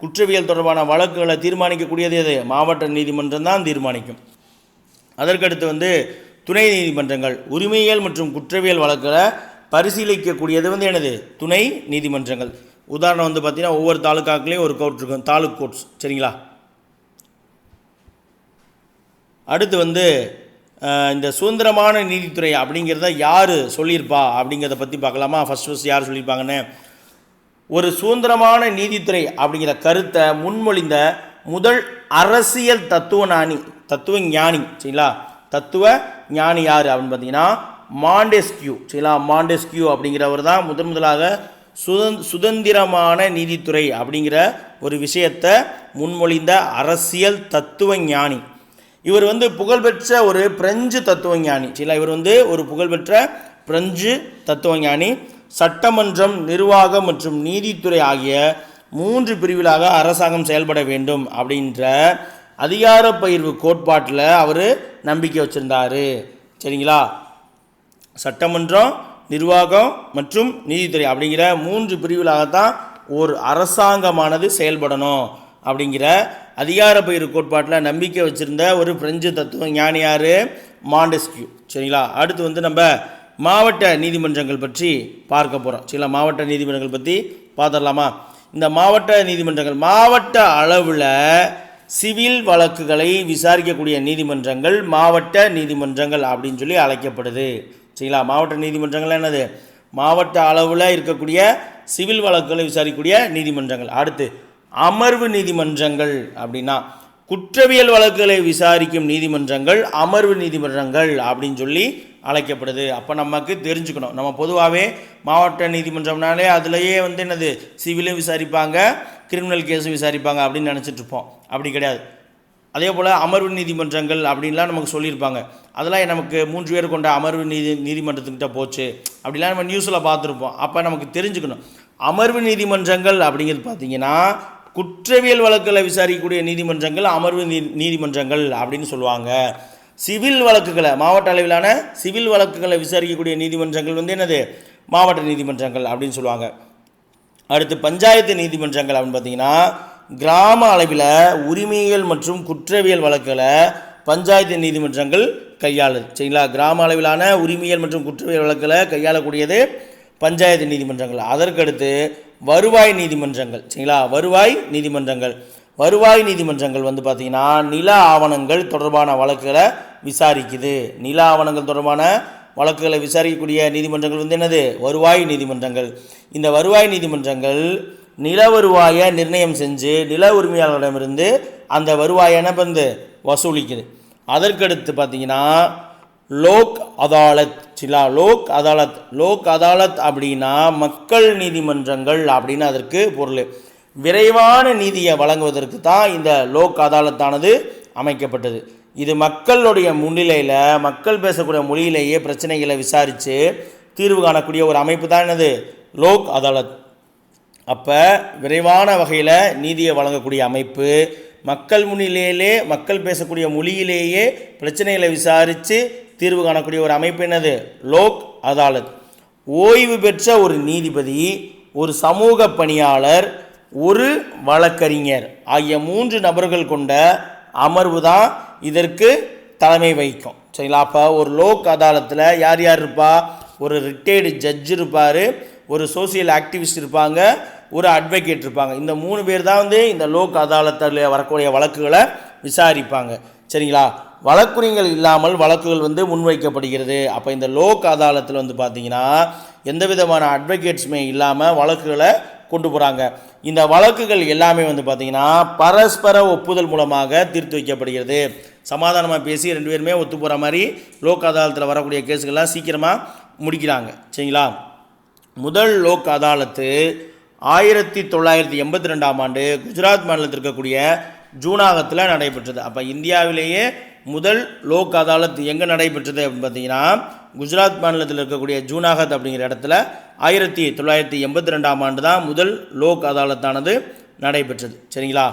குற்றவியல் தொடர்பான வழக்குகளை தீர்மானிக்கக்கூடியது எது? மாவட்ட நீதிமன்றம் தான் தீர்மானிக்கும். அதற்கடுத்து வந்து துணை நீதிமன்றங்கள். உரிமையியல் மற்றும் குற்றவியல் வழக்குகளை பரிசீலிக்கக்கூடியது வந்து என்னது? துணை நீதிமன்றங்கள். உதாரணம் வந்து பார்த்திங்கன்னா ஒவ்வொரு தாலுக்காக்குலேயும் ஒரு கோர்ட் இருக்கும், தாலுக் கோர்ட்ஸ். சரிங்களா. அடுத்து வந்து இந்த சுதந்திரமான நீதித்துறை அப்படிங்கிறத யார் சொல்லியிருப்பா அப்படிங்கிறத பற்றி பார்க்கலாமா? ஃபஸ்ட் யார் சொல்லியிருப்பாங்கன்னு. ஒரு சுதந்திரமான நீதித்துறை அப்படிங்கிற கருத்தை முன்மொழிந்த முதல் அரசியல் தத்துவ ஞானி சரிங்களா, தத்துவ ஞானி யார் அப்படின்னு பார்த்தீங்கன்னா மாண்டெஸ்கியூ. சரிங்களா, மாண்டெஸ்கியூ அப்படிங்கிறவர் தான் முதலாக சுதந்திரமான நீதித்துறை அப்படிங்கிற ஒரு விஷயத்தை முன்மொழிந்த அரசியல் தத்துவ ஞானி. இவர் வந்து புகழ்பெற்ற ஒரு பிரெஞ்சு தத்துவ ஞானி. சரிங்களா, இவர் வந்து ஒரு புகழ்பெற்ற பிரெஞ்சு தத்துவ ஞானி. சட்டமன்றம், நிர்வாகம் மற்றும் நீதித்துறை ஆகிய 3 பிரிவுகளாக அரசாங்கம் செயல்பட வேண்டும் அப்படின்ற அதிகார பகிர்வு கோட்பாட்டில் அவர் நம்பிக்கை வச்சுருந்தார். சரிங்களா, சட்டமன்றம், நிர்வாகம் மற்றும் நீதித்துறை அப்படிங்கிற 3 பிரிவுகளாகத்தான் ஒரு அரசாங்கமானது செயல்படணும் அப்படிங்கிற அதிகார பகிர்வு கோட்பாட்டில் நம்பிக்கை வச்சுருந்த ஒரு பிரெஞ்சு தத்துவ ஞானியார் மாண்டெஸ்கியூ. சரிங்களா. அடுத்து வந்து நம்ம மாவட்ட நீதிமன்றங்கள் பற்றி பார்க்க போகிறோம். சரிங்களா, மாவட்ட நீதிமன்றங்கள் பற்றி பார்த்துடலாமா? இந்த மாவட்ட நீதிமன்றங்கள் மாவட்ட அளவில் சிவில் வழக்குகளை விசாரிக்கக்கூடிய நீதிமன்றங்கள் மாவட்ட நீதிமன்றங்கள் அப்படின்னு சொல்லி அழைக்கப்படுது. சரிங்களா, மாவட்ட நீதிமன்றங்கள் என்னது? மாவட்ட அளவில் இருக்கக்கூடிய சிவில் வழக்குகளை விசாரிக்கக்கூடிய நீதிமன்றங்கள். அடுத்து அமர்வு நீதிமன்றங்கள் அப்படின்னா குற்றவியல் வழக்குகளை விசாரிக்கும் நீதிமன்றங்கள் அமர்வு நீதிமன்றங்கள் அப்படின்னு சொல்லி அழைக்கப்படுது. அப்போ நமக்கு தெரிஞ்சுக்கணும், நம்ம பொதுவாகவே மாவட்ட நீதிமன்றம்னாலே அதுலேயே வந்து என்னது சிவிலும் விசாரிப்பாங்க, கிரிமினல் கேஸும் விசாரிப்பாங்க அப்படின்னு நினச்சிட்டு இருப்போம். அப்படி கிடையாது. அதே போல் அமர்வு நீதிமன்றங்கள் அப்படின்லாம் நமக்கு சொல்லியிருப்பாங்க. அதெல்லாம் நமக்கு 3 பேர் கொண்ட அமர்வு நீதிமன்றத்துக்கிட்ட போச்சு அப்படிலாம் நம்ம நியூஸில் பார்த்துருப்போம். அப்போ நமக்கு தெரிஞ்சுக்கணும், அமர்வு நீதிமன்றங்கள் அப்படிங்கிறது பார்த்திங்கன்னா குற்றவியல் வழக்குகளை விசாரிக்கக்கூடிய நீதிமன்றங்கள் அமர்வு நீதிமன்றங்கள் அப்படின்னு சொல்லுவாங்க. சிவில் வழக்குகளை மாவட்ட அளவிலான சிவில் வழக்குகளை விசாரிக்கக்கூடிய நீதிமன்றங்கள் வந்து என்னது? மாவட்ட நீதிமன்றங்கள் அப்படின்னு சொல்லுவாங்க. அடுத்து பஞ்சாயத்து நீதிமன்றங்கள் அப்படின்னு பார்த்தீங்கன்னா கிராம அளவில் உரிமையியல் மற்றும் குற்றவியல் வழக்குகளை பஞ்சாயத்து நீதிமன்றங்கள் கையாளுது. சரிங்களா, கிராம அளவிலான உரிமையியல் மற்றும் குற்றவியல் வழக்குகளை கையாளக்கூடியது பஞ்சாயத்து நீதிமன்றங்கள். அதற்கடுத்து வருவாய் நீதிமன்றங்கள். சரிங்களா, வருவாய் நீதிமன்றங்கள் வந்து பார்த்திங்கன்னா நில ஆவணங்கள் தொடர்பான வழக்குகளை விசாரிக்குது. நில ஆவணங்கள் தொடர்பான வழக்குகளை விசாரிக்கக்கூடிய நீதிமன்றங்கள் வந்து என்னது? வருவாய் நீதிமன்றங்கள். இந்த வருவாய் நீதிமன்றங்கள் நில வருவாயை நிர்ணயம் செஞ்சு நில உரிமையாளர்களிடமிருந்து அந்த வருவாயை என்ன வந்து வசூலிக்குது. அதற்கடுத்து பார்த்திங்கன்னா லோக் அதாலத். சரிங்களா, லோக் அதாலத் அப்படின்னா மக்கள் நீதிமன்றங்கள் அப்படின்னு அதற்கு பொருள். விரைவான நீதியை வழங்குவதற்கு தான் இந்த லோக் அதாலத்தானது அமைக்கப்பட்டது. இது மக்களுடைய முன்னிலையில் மக்கள் பேசக்கூடிய மொழியிலேயே பிரச்சனைகளை விசாரித்து தீர்வு காணக்கூடிய ஒரு அமைப்பு தான் என்னது? லோக் அதாலத். அப்போ விரைவான வகையில் நீதியை வழங்கக்கூடிய அமைப்பு, மக்கள் முன்னிலையிலே மக்கள் பேசக்கூடிய மொழியிலேயே பிரச்சனைகளை விசாரித்து தீர்வு காணக்கூடிய ஒரு அமைப்பு என்னது? லோக் அதாலத். ஓய்வு பெற்ற ஒரு நீதிபதி, ஒரு சமூக பணியாளர், ஒரு வழக்கறிஞர் ஆகிய 3 நபர்கள் கொண்ட அமர்வு தான் இதற்கு தலைமை வகிக்கும். சரிங்களா, அப்போ ஒரு லோக் அதாலத்தில் யார் யார் இருப்பா? ஒரு ரிட்டையர்டு ஜட்ஜ் இருப்பார், ஒரு சோசியல் ஆக்டிவிஸ்ட் இருப்பாங்க, ஒரு அட்வொகேட் இருப்பாங்க. இந்த 3 பேர் தான் வந்து இந்த லோக் அதாலத்தில் வரக்கூடிய வழக்குகளை விசாரிப்பாங்க. சரிங்களா, வழக்குரைஞர்கள் இல்லாமல் வழக்குகள் வந்து முன்வைக்கப்படுகிறது. அப்போ இந்த லோக் அதாலத்தில் வந்து பார்த்திங்கன்னா எந்த விதமான அட்வொகேட்ஸுமே இல்லாமல் வழக்குகளை கொண்டு போகிறாங்க. இந்த வழக்குகள் எல்லாமே வந்து பார்த்திங்கன்னா பரஸ்பர ஒப்புதல் மூலமாக தீர்த்து வைக்கப்படுகிறது. சமாதானமாக பேசி ரெண்டு பேருமே ஒத்து போகிற மாதிரி லோக் அதாலத்தில் வரக்கூடிய கேஸுகள்லாம் சீக்கிரமாக முடிக்கிறாங்க. சரிங்களா? முதல் லோக் அதாலத்து 1982ஆம் ஆண்டு குஜராத் மாநிலத்தில் இருக்கக்கூடிய ஜூனாகத்தில் நடைபெற்றது. அப்போ இந்தியாவிலேயே முதல் லோக் அதாலத் எங்கே நடைபெற்றது அப்படின்னு பார்த்தீங்கன்னா குஜராத் மாநிலத்தில் இருக்கக்கூடிய ஜூனாகத் அப்படிங்கிற இடத்துல 1982ஆம் ஆண்டு தான் முதல் லோக் அதாலத்தானது நடைபெற்றது. சரிங்களா?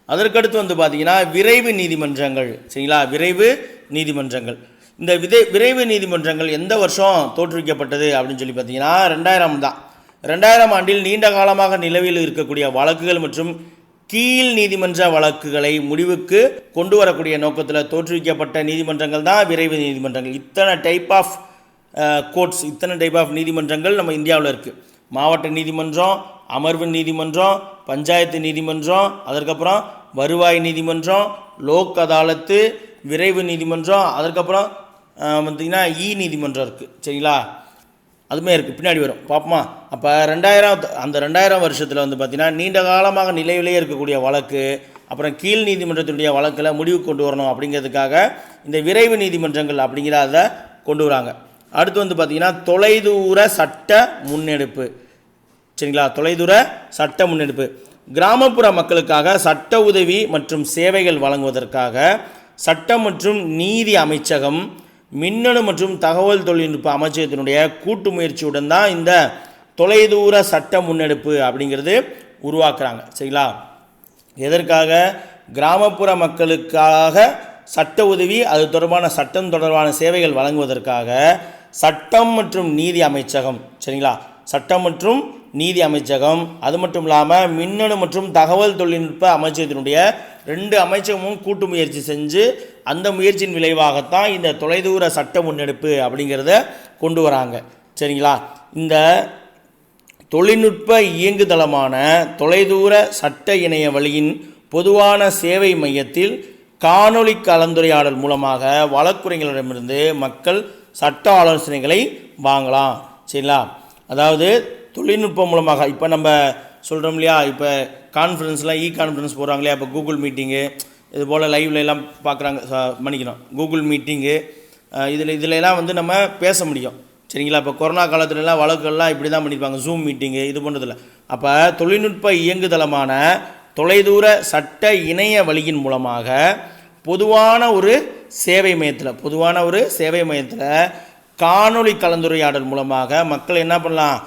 அதற்கடுத்து வந்து பார்த்தீங்கன்னா விரைவு நீதிமன்றங்கள். சரிங்களா? விரைவு நீதிமன்றங்கள். இந்த விரைவு நீதிமன்றங்கள் எந்த வருஷம் தோற்றுவிக்கப்பட்டது அப்படின்னு சொல்லி பார்த்தீங்கன்னா 2000 தான். 2000 ஆண்டில் நீண்ட காலமாக நிலவில் இருக்கக்கூடிய வழக்குகள் மற்றும் கீழ் நீதிமன்ற வழக்குகளை முடிவுக்கு கொண்டு வரக்கூடிய நோக்கத்தில் தோற்றுவிக்கப்பட்ட நீதிமன்றங்கள் தான் விரைவு நீதிமன்றங்கள். இத்தனை டைப் ஆஃப் கோர்ட்ஸ், இத்தனை டைப் ஆஃப் நீதிமன்றங்கள் நம்ம இந்தியாவில் இருக்குது. மாவட்ட நீதிமன்றம், அமர்வு நீதிமன்றம், பஞ்சாயத்து நீதிமன்றம், அதற்கப்புறம் வருவாய் நீதிமன்றம், லோக் அதாலத்து, விரைவு நீதிமன்றம், அதற்கப்புறம் பார்த்திங்கன்னா நீதிமன்றம் இருக்குது. சரிங்களா? அதுவுமே இருக்குது, பின்னாடி வரும் பார்ப்போமா. அப்போ 2000 வருஷத்தில் வந்து பார்த்திங்கன்னா நீண்ட காலமாக நிலையிலேயே இருக்கக்கூடிய வழக்கு, அப்புறம் கீழ் நீதிமன்றத்தினுடைய வழக்கில் முடிவு கொண்டு வரணும் அப்படிங்கிறதுக்காக இந்த விரைவு நீதிமன்றங்கள் அப்படிங்கிற அதை கொண்டு வராங்க. அடுத்து வந்து பார்த்திங்கன்னா தொலைதூர சட்ட முன்னெடுப்பு. சரிங்களா? தொலைதூர சட்ட முன்னெடுப்பு கிராமப்புற மக்களுக்காக சட்ட உதவி மற்றும் சேவைகள் வழங்குவதற்காக சட்டம் மற்றும் நீதி அமைச்சகம், மின்னணு மற்றும் தகவல் தொழில்நுட்ப அமைச்சகத்தினுடைய கூட்டு முயற்சியுடன் தான் இந்த தொலைதூர சட்ட முன்னெடுப்பு அப்படிங்கிறது உருவாக்குறாங்க. சரிங்களா? எதற்காக? கிராமப்புற மக்களுக்காக சட்ட உதவி, அது தொடர்பான சட்டம் தொடர்பான சேவைகள் வழங்குவதற்காக சட்டம் மற்றும் நீதி அமைச்சகம். சரிங்களா? சட்டம் மற்றும் நீதி அமைச்சகம், அது மட்டும் இல்லாமல் மின்னணு மற்றும் தகவல் தொழில்நுட்ப அமைச்சகத்தினுடைய 2 அமைச்சகமும் கூட்டு முயற்சி செஞ்சு அந்த முயற்சியின் விளைவாகத்தான் இந்த தொலைதூர சட்ட முன்னெடுப்பு அப்படிங்கிறத கொண்டு வராங்க. சரிங்களா? இந்த தொழில்நுட்ப இயங்குதளமான தொலைதூர சட்ட இணைய வழியின் பொதுவான சேவை மையத்தில் காணொளி கலந்துரையாடல் மூலமாக வழக்குரைஞர்களிடமிருந்து மக்கள் சட்ட ஆலோசனைகளை வாங்கலாம். சரிங்களா? அதாவது தொழில்நுட்பம் மூலமாக இப்போ நம்ம சொல்கிறோம் இல்லையா, இப்போ கான்ஃபரன்ஸ்லாம் கான்ஃபரன்ஸ் போகிறாங்க இல்லையா, இப்போ கூகுள் மீட்டிங்கு இது போல் லைவ்ல எல்லாம் பார்க்குறாங்க, மன்னிக்கணும் கூகுள் மீட்டிங்கு, இதிலெல்லாம் வந்து நம்ம பேச முடியும். சரிங்களா? இப்போ கொரோனா காலத்துலலாம் வழக்குகள்லாம் இப்படி தான் பண்ணியிருப்பாங்க, ஜூம் மீட்டிங்கு இது போன்றதில்லை. அப்போ தொழில்நுட்ப இயங்குதளமான தொலைதூர சட்ட இணைய வழியின் மூலமாக பொதுவான ஒரு சேவை மையத்தில் காணொளி கலந்துரையாடல் மூலமாக மக்கள் என்ன பண்ணலாம்,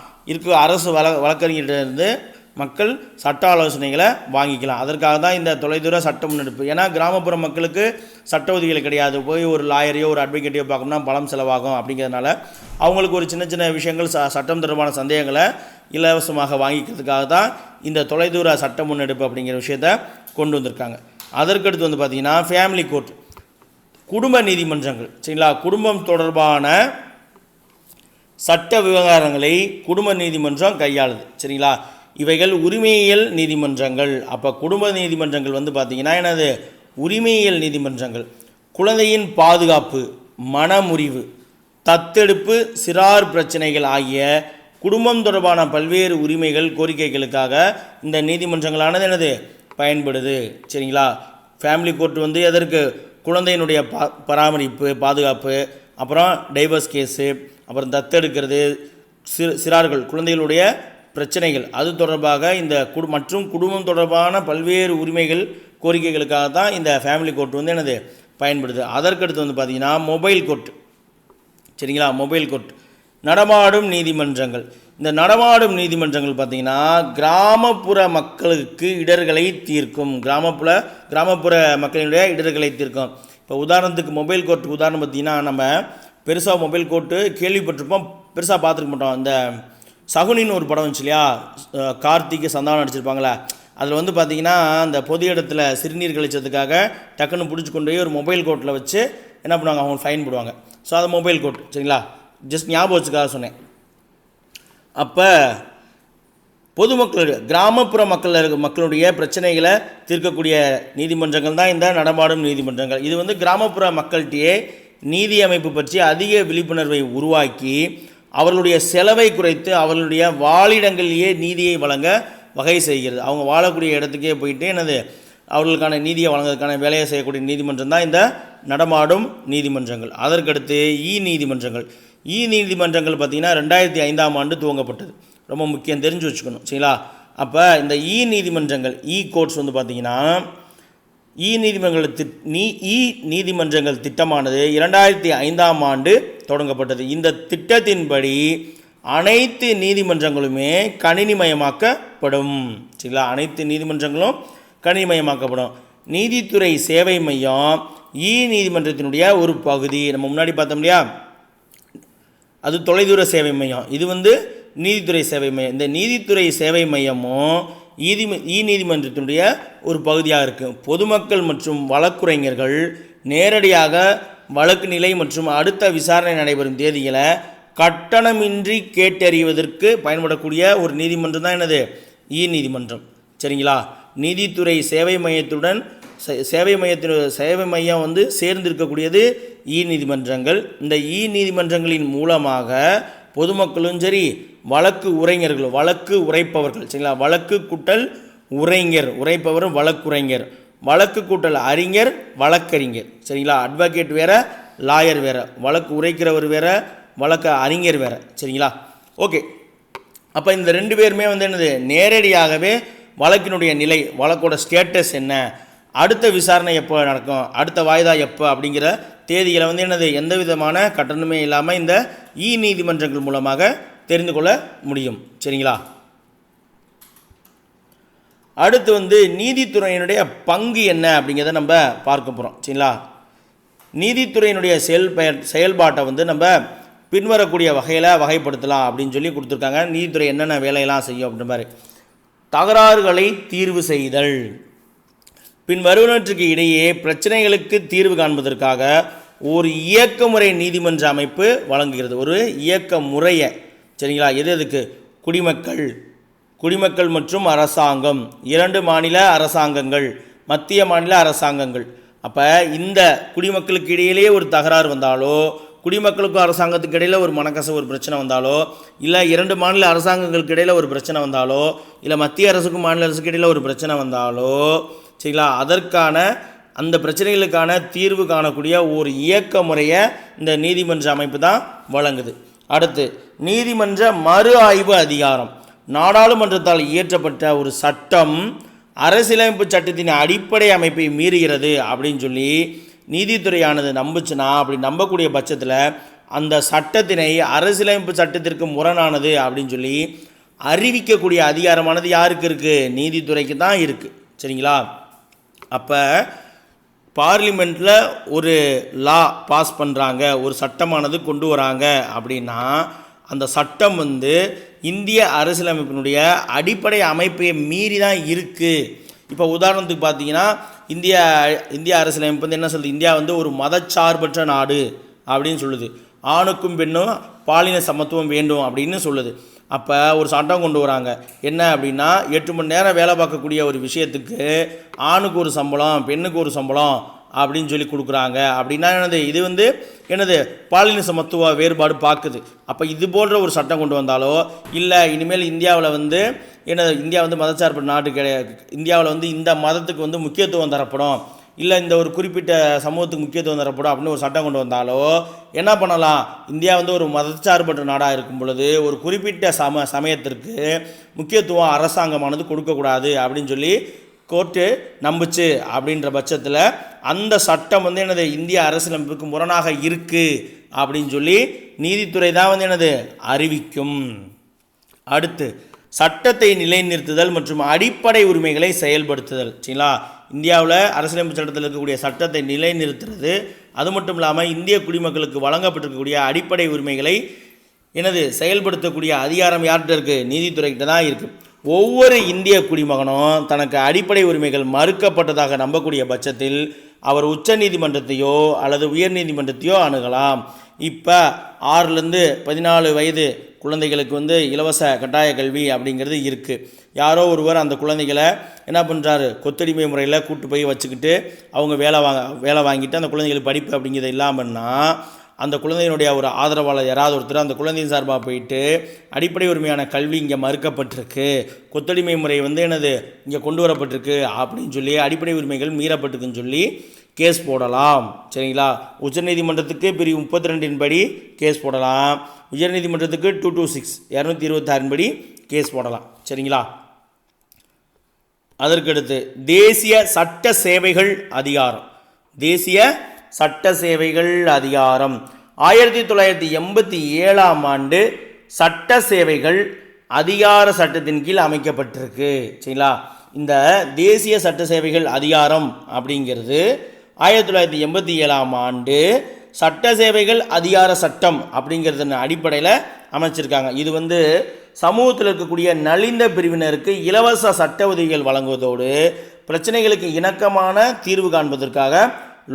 அரசு வழக்கறிஞர்கிட்டருந்து மக்கள் சட்ட ஆலோசனைகளை வாங்கிக்கலாம். அதற்காக தான் இந்த தொலைதூர சட்ட முன்னெடுப்பு. ஏன்னா கிராமப்புற மக்களுக்கு சட்ட உதவிகள் கிடையாது, போய் ஒரு லாயரையோ ஒரு அட்வொகேட்டையோ பார்க்கணும்னா பணம் செலவாகும். அப்படிங்கிறதுனால அவங்களுக்கு ஒரு சின்ன சின்ன விஷயங்கள் சட்டம் தொடர்பான சந்தேகங்களை இலவசமாக வாங்கிக்கிறதுக்காக தான் இந்த தொலைதூர சட்ட முன்னெடுப்பு அப்படிங்கிற விஷயத்தை கொண்டு வந்திருக்காங்க. அதற்கடுத்து வந்து பார்த்திங்கன்னா ஃபேமிலி கோர்ட், குடும்ப நீதிமன்றங்கள். சரிங்களா? குடும்பம் தொடர்பான சட்ட விவகாரங்களை குடும்ப நீதிமன்றம் கையாளுது. சரிங்களா? இவைகள் உரிமையியல் நீதிமன்றங்கள். அப்போ குடும்ப நீதிமன்றங்கள் வந்து பார்த்திங்கன்னா என்னது, உரிமையியல் நீதிமன்றங்கள். குழந்தையின் பாதுகாப்பு, மனமுறிவு, தத்தெடுப்பு, சிறார் பிரச்சனைகள் ஆகிய குடும்பம் தொடர்பான பல்வேறு உரிமைகள் கோரிக்கைகளுக்காக இந்த நீதிமன்றங்களானது என்னது பயன்படுது. சரிங்களா? ஃபேமிலி கோர்ட் வந்து எதற்கு, குழந்தையினுடைய பராமரிப்பு, பாதுகாப்பு, அப்புறம் டைவர்ஸ் கேஸு, அப்புறம் தத்தெடுக்கிறது, சிறார்கள் குழந்தைகளுடைய பிரச்சனைகள் அது தொடர்பாக இந்த மற்றும் குடும்பம் தொடர்பான பல்வேறு உரிமைகள் கோரிக்கைகளுக்காக தான் இந்த ஃபேமிலி கோர்ட் வந்து என்னது பயன்படுது. அதற்கடுத்து வந்து பார்த்திங்கன்னா மொபைல் கோர்ட். சரிங்களா? மொபைல் கோர்ட், நடமாடும் நீதிமன்றங்கள். இந்த நடமாடும் நீதிமன்றங்கள் பார்த்திங்கன்னா கிராமப்புற மக்களுக்கு இடர்களை தீர்க்கும். கிராமப்புற மக்களினுடைய இடர்களை தீர்க்கும். இப்போ உதாரணத்துக்கு மொபைல் கோர்ட்டுக்கு உதாரணம் பார்த்திங்கன்னா நம்ம பெருசாக மொபைல் கோர்ட்டு கேள்விப்பட்டிருப்போம், பெருசாக பார்த்துருக்க மாட்டோம். இந்த சகுனின்னு ஒரு படம் வந்துச்சு இல்லையா, கார்த்திக் சந்தானம் நடிச்சிருப்பாங்களே, அதில் வந்து பார்த்திங்கன்னா அந்த பொது இடத்துல சிறுநீர் கழிச்சதுக்காக டக்குன்னு பிடிச்சி கொண்டு போய் ஒரு மொபைல் கோர்ட்டில் வச்சு என்ன பண்ணுவாங்க, அவங்க ஃபைன் போடுவாங்க. ஸோ அது மொபைல் கோர்ட். சரிங்களா? ஜஸ்ட் ஞாபகம் வச்சுக்காக சொன்னேன். அப்போ பொதுமக்களுடைய கிராமப்புற மக்களுடைய பிரச்சனைகளை தீர்க்கக்கூடிய நீதிமன்றங்கள் தான் இந்த நடமாடும் நீதிமன்றங்கள். இது வந்து கிராமப்புற மக்கள்கிட்டயே நீதி அமைப்பு பற்றி அதிக விழிப்புணர்வை உருவாக்கி அவர்களுடைய செலவை குறைத்து அவர்களுடைய வாழிடங்களிலேயே நீதியை வழங்க வகை செய்கிறது. அவங்க வாழக்கூடிய இடத்துக்கே போயிட்டு என்னது அவர்களுக்கான நீதியை வழங்குறதுக்கான வேலையை செய்யக்கூடிய நீதிமன்றம் தான் இந்த நடமாடும் நீதிமன்றங்கள். அதற்கடுத்து நீதிமன்றங்கள். நீதிமன்றங்கள் பார்த்திங்கன்னா 2005ஆம் ஆண்டு துவங்கப்பட்டது. ரொம்ப முக்கியம், தெரிஞ்சு வச்சுக்கணும் சரிங்களா. அப்போ இந்த நீதிமன்றங்கள் கோர்ட்ஸ் வந்து பார்த்திங்கன்னா நீதிமன்றங்கள் திட்டமானது 2005ஆம் ஆண்டு தொடங்கப்பட்டது. இந்த திட்டத்தின்படி அனைத்து நீதிமன்றங்களுமே கணினிமயமாக்கப்படும் சரிங்களா. அனைத்து நீதிமன்றங்களும் கணினிமயமாக்கப்படும். நீதித்துறை சேவை மையம் நீதிமன்றத்தினுடைய ஒரு பகுதி. நம்ம முன்னாடி பார்த்தோம் இல்லையா, அது தொலைதூர சேவை மையம். இது வந்து நீதித்துறை சேவை மையம். இந்த நீதித்துறை சேவை மையமும் நீதிமன்றத்தினுடைய ஒரு பகுதியாக இருக்குது. பொதுமக்கள் மற்றும் வழக்குரைஞர்கள் நேரடியாக வழக்கு நிலை மற்றும் அடுத்த விசாரணை நடைபெறும் தேதிகளை கட்டணமின்றி கேட்டறிவதற்கு பயன்படக்கூடிய ஒரு நீதிமன்றம் தான் என்னது நீதிமன்றம் சரிங்களா. நீதித்துறை சேவை மையத்துடன் சேவை மையம் வந்து சேர்ந்து இருக்கக்கூடியது நீதிமன்றங்கள். இந்த நீதிமன்றங்களின் மூலமாக பொதுமக்களும் சரி வழக்கு உரைஞர்கள், வழக்கு உரைப்பவர்கள் சரிங்களா. வழக்கு கூட்டல் உரைஞர், உரைப்பவரும் வழக்குரைஞர், வழக்கு கூட்டல் அறிஞர், வழக்கறிஞர் சரிங்களா. அட்வொகேட் வேறு, லாயர் வேறு, வழக்கு உரைக்கிறவர் வேறு, வழக்கு அறிஞர் வேறு சரிங்களா. ஓகே, அப்போ இந்த 2 பேருமே வந்து என்னது நேரடியாகவே வழக்கினுடைய நிலை, வழக்கோட ஸ்டேட்டஸ் என்ன, அடுத்த விசாரணை எப்போ நடக்கும், அடுத்த வாய்தா எப்போ அப்படிங்கிற தேதிகளை வந்து என்னது எந்த விதமான கட்டணமே இல்லாமல் இந்த நீதிமன்றங்கள் மூலமாக தெரிந்து கொள்ள முடியும் சரிங்களா. அடுத்து வந்து நீதித்துறையினுடைய பங்கு என்ன அப்படிங்கிறத நம்ம பார்க்க போகிறோம் சரிங்களா. நீதித்துறையினுடைய செயல்பாட்டை வந்து நம்ம பின்வரக்கூடிய வகையில் வகைப்படுத்தலாம் அப்படின்னு சொல்லி கொடுத்துருக்காங்க. நீதித்துறை என்னென்ன வேலையெல்லாம் செய்யும் அப்படின்ற மாதிரி. தகராறுகளை தீர்வு செய்தல். பின் வருவனற்றுக்கு இடையே பிரச்சனைகளுக்கு தீர்வு காண்பதற்காக ஒரு இயக்க முறை நீதிமன்ற அமைப்பு வழங்குகிறது. ஒரு இயக்க முறையை சரிங்களா. எதுக்கு? குடிமக்கள் மற்றும் அரசாங்கம், 2 மாநில அரசாங்கங்கள், மத்திய மாநில அரசாங்கங்கள். அப்போ இந்த குடிமக்களுக்கு இடையிலேயே ஒரு தகராறு வந்தாலோ, குடிமக்களுக்கும் அரசாங்கத்துக்கு இடையில் ஒரு மனக்கசவு ஒரு பிரச்சனை வந்தாலோ, இல்லை 2 மாநில அரசாங்கங்களுக்கு இடையில் ஒரு பிரச்சனை வந்தாலோ, இல்லை மத்திய அரசுக்கும் மாநில அரசுக்கு இடையில் ஒரு பிரச்சனை வந்தாலோ சரிங்களா, அதற்கான அந்த பிரச்சனைகளுக்கான தீர்வு காணக்கூடிய ஒரு இயக்க முறையை இந்த நீதிமன்ற அமைப்பு தான் வழங்குது. அடுத்து நீதிமன்ற மறு ஆய்வு அதிகாரம். நாடாளுமன்றத்தால் இயற்றப்பட்ட ஒரு சட்டம் அரசியலமைப்பு சட்டத்தின் அடிப்படை அமைப்பை மீறுகிறது அப்படின்னு சொல்லி நீதித்துறையானது நம்புச்சுன்னா, அப்படி நம்பக்கூடிய பட்சத்தில் அந்த சட்டத்தினை அரசியலமைப்பு சட்டத்திற்கு முரணானது அப்படின்னு சொல்லி அறிவிக்கக்கூடிய அதிகாரமானது யாருக்கு இருக்குது? நீதித்துறைக்கு தான் இருக்குது சரிங்களா. அப்போ பார்லிமெண்ட்டில் ஒரு லா பாஸ் பண்ணுறாங்க, ஒரு சட்டமானது கொண்டு வராங்க அப்படின்னா அந்த சட்டம் வந்து இந்திய அரசியலமைப்பினுடைய அடிப்படை அமைப்பை மீறி தான் இருக்குது. இப்போ உதாரணத்துக்கு பார்த்தீங்கன்னா இந்திய அரசியலமைப்பு வந்து என்ன சொல்லுது? இந்தியா வந்து ஒரு மதச்சார்பற்ற நாடு அப்படின்னு சொல்லுது. ஆணுக்கும் பெண்ணும் பாலின சமத்துவம் வேண்டும் அப்படின்னு சொல்லுது. அப்போ ஒரு சட்டம் கொண்டு வராங்க. என்ன அப்படின்னா 8 மணி நேரம் வேலை பார்க்கக்கூடிய ஒரு விஷயத்துக்கு ஆணுக்கு ஒரு சம்பளம், பெண்ணுக்கு ஒரு சம்பளம் அப்படின்னு சொல்லி கொடுக்குறாங்க. அப்படின்னா என்னது? இது வந்து என்னது பாலின சமத்துவ வேறுபாடு பார்க்குது. அப்போ இது போன்ற ஒரு சட்டம் கொண்டு வந்தாலோ, இல்லை இனிமேல் இந்தியாவில் வந்து இந்தியா வந்து மதச்சார்பற்ற நாடு கிடையாது, இந்தியாவில் வந்து இந்த மதத்துக்கு வந்து முக்கியத்துவம் தரப்படும், இல்லை இந்த ஒரு குறிப்பிட்ட சமூகத்துக்கு முக்கியத்துவம் தரப்படும் அப்படின்னு ஒரு சட்டம் கொண்டு வந்தாலோ என்ன பண்ணலாம்? இந்தியா வந்து ஒரு மதச்சார்பற்ற நாடாக இருக்கும் பொழுது ஒரு குறிப்பிட்ட சமயத்திற்கு முக்கியத்துவம் அரசாங்கமானது கொடுக்கக்கூடாது அப்படின்னு சொல்லி கோர்ட்டு நம்புச்சு. அப்படின்ற பட்சத்தில் அந்த சட்டம் வந்து என்னது இந்திய அரசியலமைப்புக்கு முரணாக இருக்குது அப்படின்னு சொல்லி நீதித்துறை தான் வந்து என்னது அறிவிக்கும். அடுத்து சட்டத்தை நிலைநிறுத்துதல் மற்றும் அடிப்படை உரிமைகளை செயல்படுத்துதல் சரிங்களா. இந்தியாவில் அரசியலமைப்பு சட்டத்தில் இருக்கக்கூடிய சட்டத்தை நிலைநிறுத்துறது, அது மட்டும் இல்லாமல் இந்திய குடிமக்களுக்கு வழங்கப்பட்டிருக்கக்கூடிய அடிப்படை உரிமைகளை செயல்படுத்தக்கூடிய அதிகாரம் யார்கிட்ட இருக்குது? நீதித்துறைக்கிட்ட தான் இருக்குது. ஒவ்வொரு இந்திய குடிமகனும் தனக்கு அடிப்படை உரிமைகள் மறுக்கப்பட்டதாக நம்பக்கூடிய பட்சத்தில் அவர் உச்ச நீதிமன்றத்தையோ அல்லது உயர் நீதிமன்றத்தையோ அணுகலாம். இப்போ 6லேருந்து 14 வயது குழந்தைகளுக்கு வந்து இலவச கட்டாய கல்வி அப்படிங்கிறது இருக்குது. யாரோ ஒருவர் அந்த குழந்தைகளை என்ன பண்ணுறாரு? கொத்தடிமை முறையில் கூட்டு போய் வச்சுக்கிட்டு அவங்க வேலை வாங்கிட்டு அந்த குழந்தைகளுக்கு படிப்பு அப்படிங்கிறது இல்லாமல்னா அந்த குழந்தையினுடைய ஒரு ஆதரவாளர் யாராவது ஒருத்தர் அந்த குழந்தையின் சார்பாக போயிட்டு அடிப்படை உரிமையான கல்வி இங்கே மறுக்கப்பட்டிருக்கு, கொத்தடிமை முறை என்னது இங்கே கொண்டு வரப்பட்டிருக்கு அப்படின்னு சொல்லி அடிப்படை உரிமைகள் மீறப்பட்டிருக்குன்னு சொல்லி கேஸ் போடலாம். சரிங்களா? உச்சநீதிமன்றத்துக்கு பிரிவு 32 படி கேஸ் போடலாம். உயர்நீதிமன்றத்துக்கு 226 226 படி கேஸ் போடலாம். சரிங்களா? அதற்கடுத்து தேசிய சட்ட சேவைகள் அதிகாரம். தேசிய சட்ட சேவைகள் அதிகாரம் 1987ஆம் ஆண்டு சட்ட சேவைகள் அதிகார சட்டத்தின் கீழ் அமைக்கப்பட்டிருக்கு. சரிங்களா? இந்த தேசிய சட்ட சேவைகள் அதிகாரம் அப்படிங்கிறது 1987ஆம் ஆண்டு சட்ட சேவைகள் அதிகார சட்டம் அப்படிங்கிறதன் அடிப்படையில் அமைச்சிருக்காங்க. இது சமூகத்தில் இருக்கக்கூடிய நலிந்த பிரிவினருக்கு இலவச சட்ட உதவிகள் வழங்குவதோடு பிரச்சனைகளுக்கு இணக்கமான தீர்வு காண்பதற்காக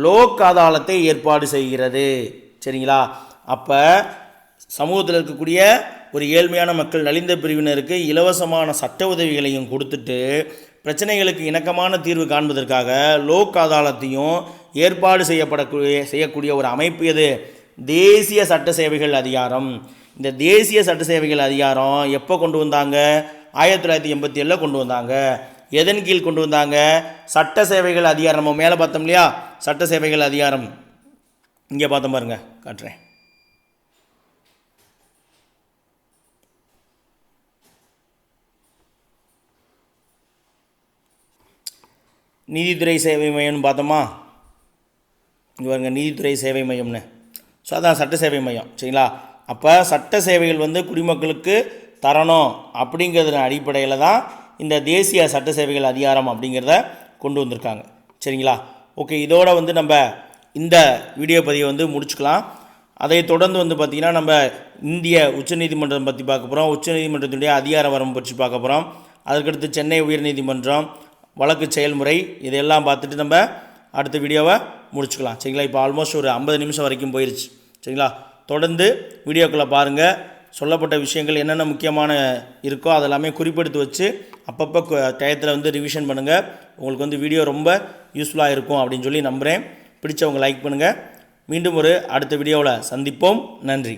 லோக் அதாலத்தை ஏற்பாடு செய்கிறது. சரிங்களா? அப்போ சமூகத்தில் இருக்கக்கூடிய ஒரு ஏழ்மையான மக்கள் நலிந்த பிரிவினருக்கு இலவசமான சட்ட உதவிகளையும் கொடுத்துட்டு பிரச்சனைகளுக்கு இணக்கமான தீர்வு காண்பதற்காக லோக் அதாலத்தையும் ஏற்பாடு செய்யக்கூடிய ஒரு அமைப்பு எது? தேசிய சட்ட சேவைகள் அதிகாரம். இந்த தேசிய சட்ட சேவைகள் அதிகாரம் எப்போ கொண்டு வந்தாங்க? 1987 கொண்டு வந்தாங்க. எதன் கீழ் கொண்டு வந்தாங்க? சட்ட சேவைகள் அதிகாரம். நம்ம மேலே பார்த்தோம் இல்லையா, சட்ட சேவைகள் அதிகாரம். இங்கே பார்த்தோம் பாருங்க, காட்டுறேன். நீதித்துறை சேவை மையம்னு பார்த்தோமா? இங்கே பாருங்க, நீதித்துறை சேவை மையம்னு. ஸோ அதான் சட்ட சேவை மையம். சரிங்களா? அப்போ சட்ட சேவைகள் குடிமக்களுக்கு தரணும் அப்படிங்கிறத அடிப்படையில் தான் இந்த தேசிய சட்ட சேவைகள் அதிகாரம் அப்படிங்கிறத கொண்டு வந்திருக்காங்க. சரிங்களா? ஓகே, இதோட நம்ம இந்த வீடியோ பதிவை முடிச்சுக்கலாம். அதை தொடர்ந்து பார்த்திங்கன்னா நம்ம இந்திய உச்சநீதிமன்றம் பற்றி பார்க்க போகிறோம். உச்சநீதிமன்றத்துடைய அதிகார வரம்பு பற்றி பார்க்க போகிறோம். அதற்கடுத்து சென்னை உயர்நீதிமன்றம் வழக்கு செயல்முறை இதெல்லாம் பார்த்துட்டு நம்ம அடுத்த வீடியோவை முடிச்சுக்கலாம். சரிங்களா? இப்போ ஆல்மோஸ்ட் ஒரு 50 நிமிஷம் வரைக்கும் போயிடுச்சு. சரிங்களா? தொடர்ந்து வீடியோக்களை பாருங்கள். சொல்லப்பட்ட விஷயங்கள் என்னென்ன முக்கியமான இருக்கோ அதெல்லாமே குறிப்பெடுத்து வச்சு அப்பப்போ டயத்தில் ரிவிஷன் பண்ணுங்கள். உங்களுக்கு வீடியோ ரொம்ப யூஸ்ஃபுல்லாக இருக்கும் அப்படின்னு சொல்லி நம்புகிறேன். பிடிச்சவங்க லைக் பண்ணுங்கள். மீண்டும் ஒரு அடுத்த வீடியோவில் சந்திப்போம். நன்றி.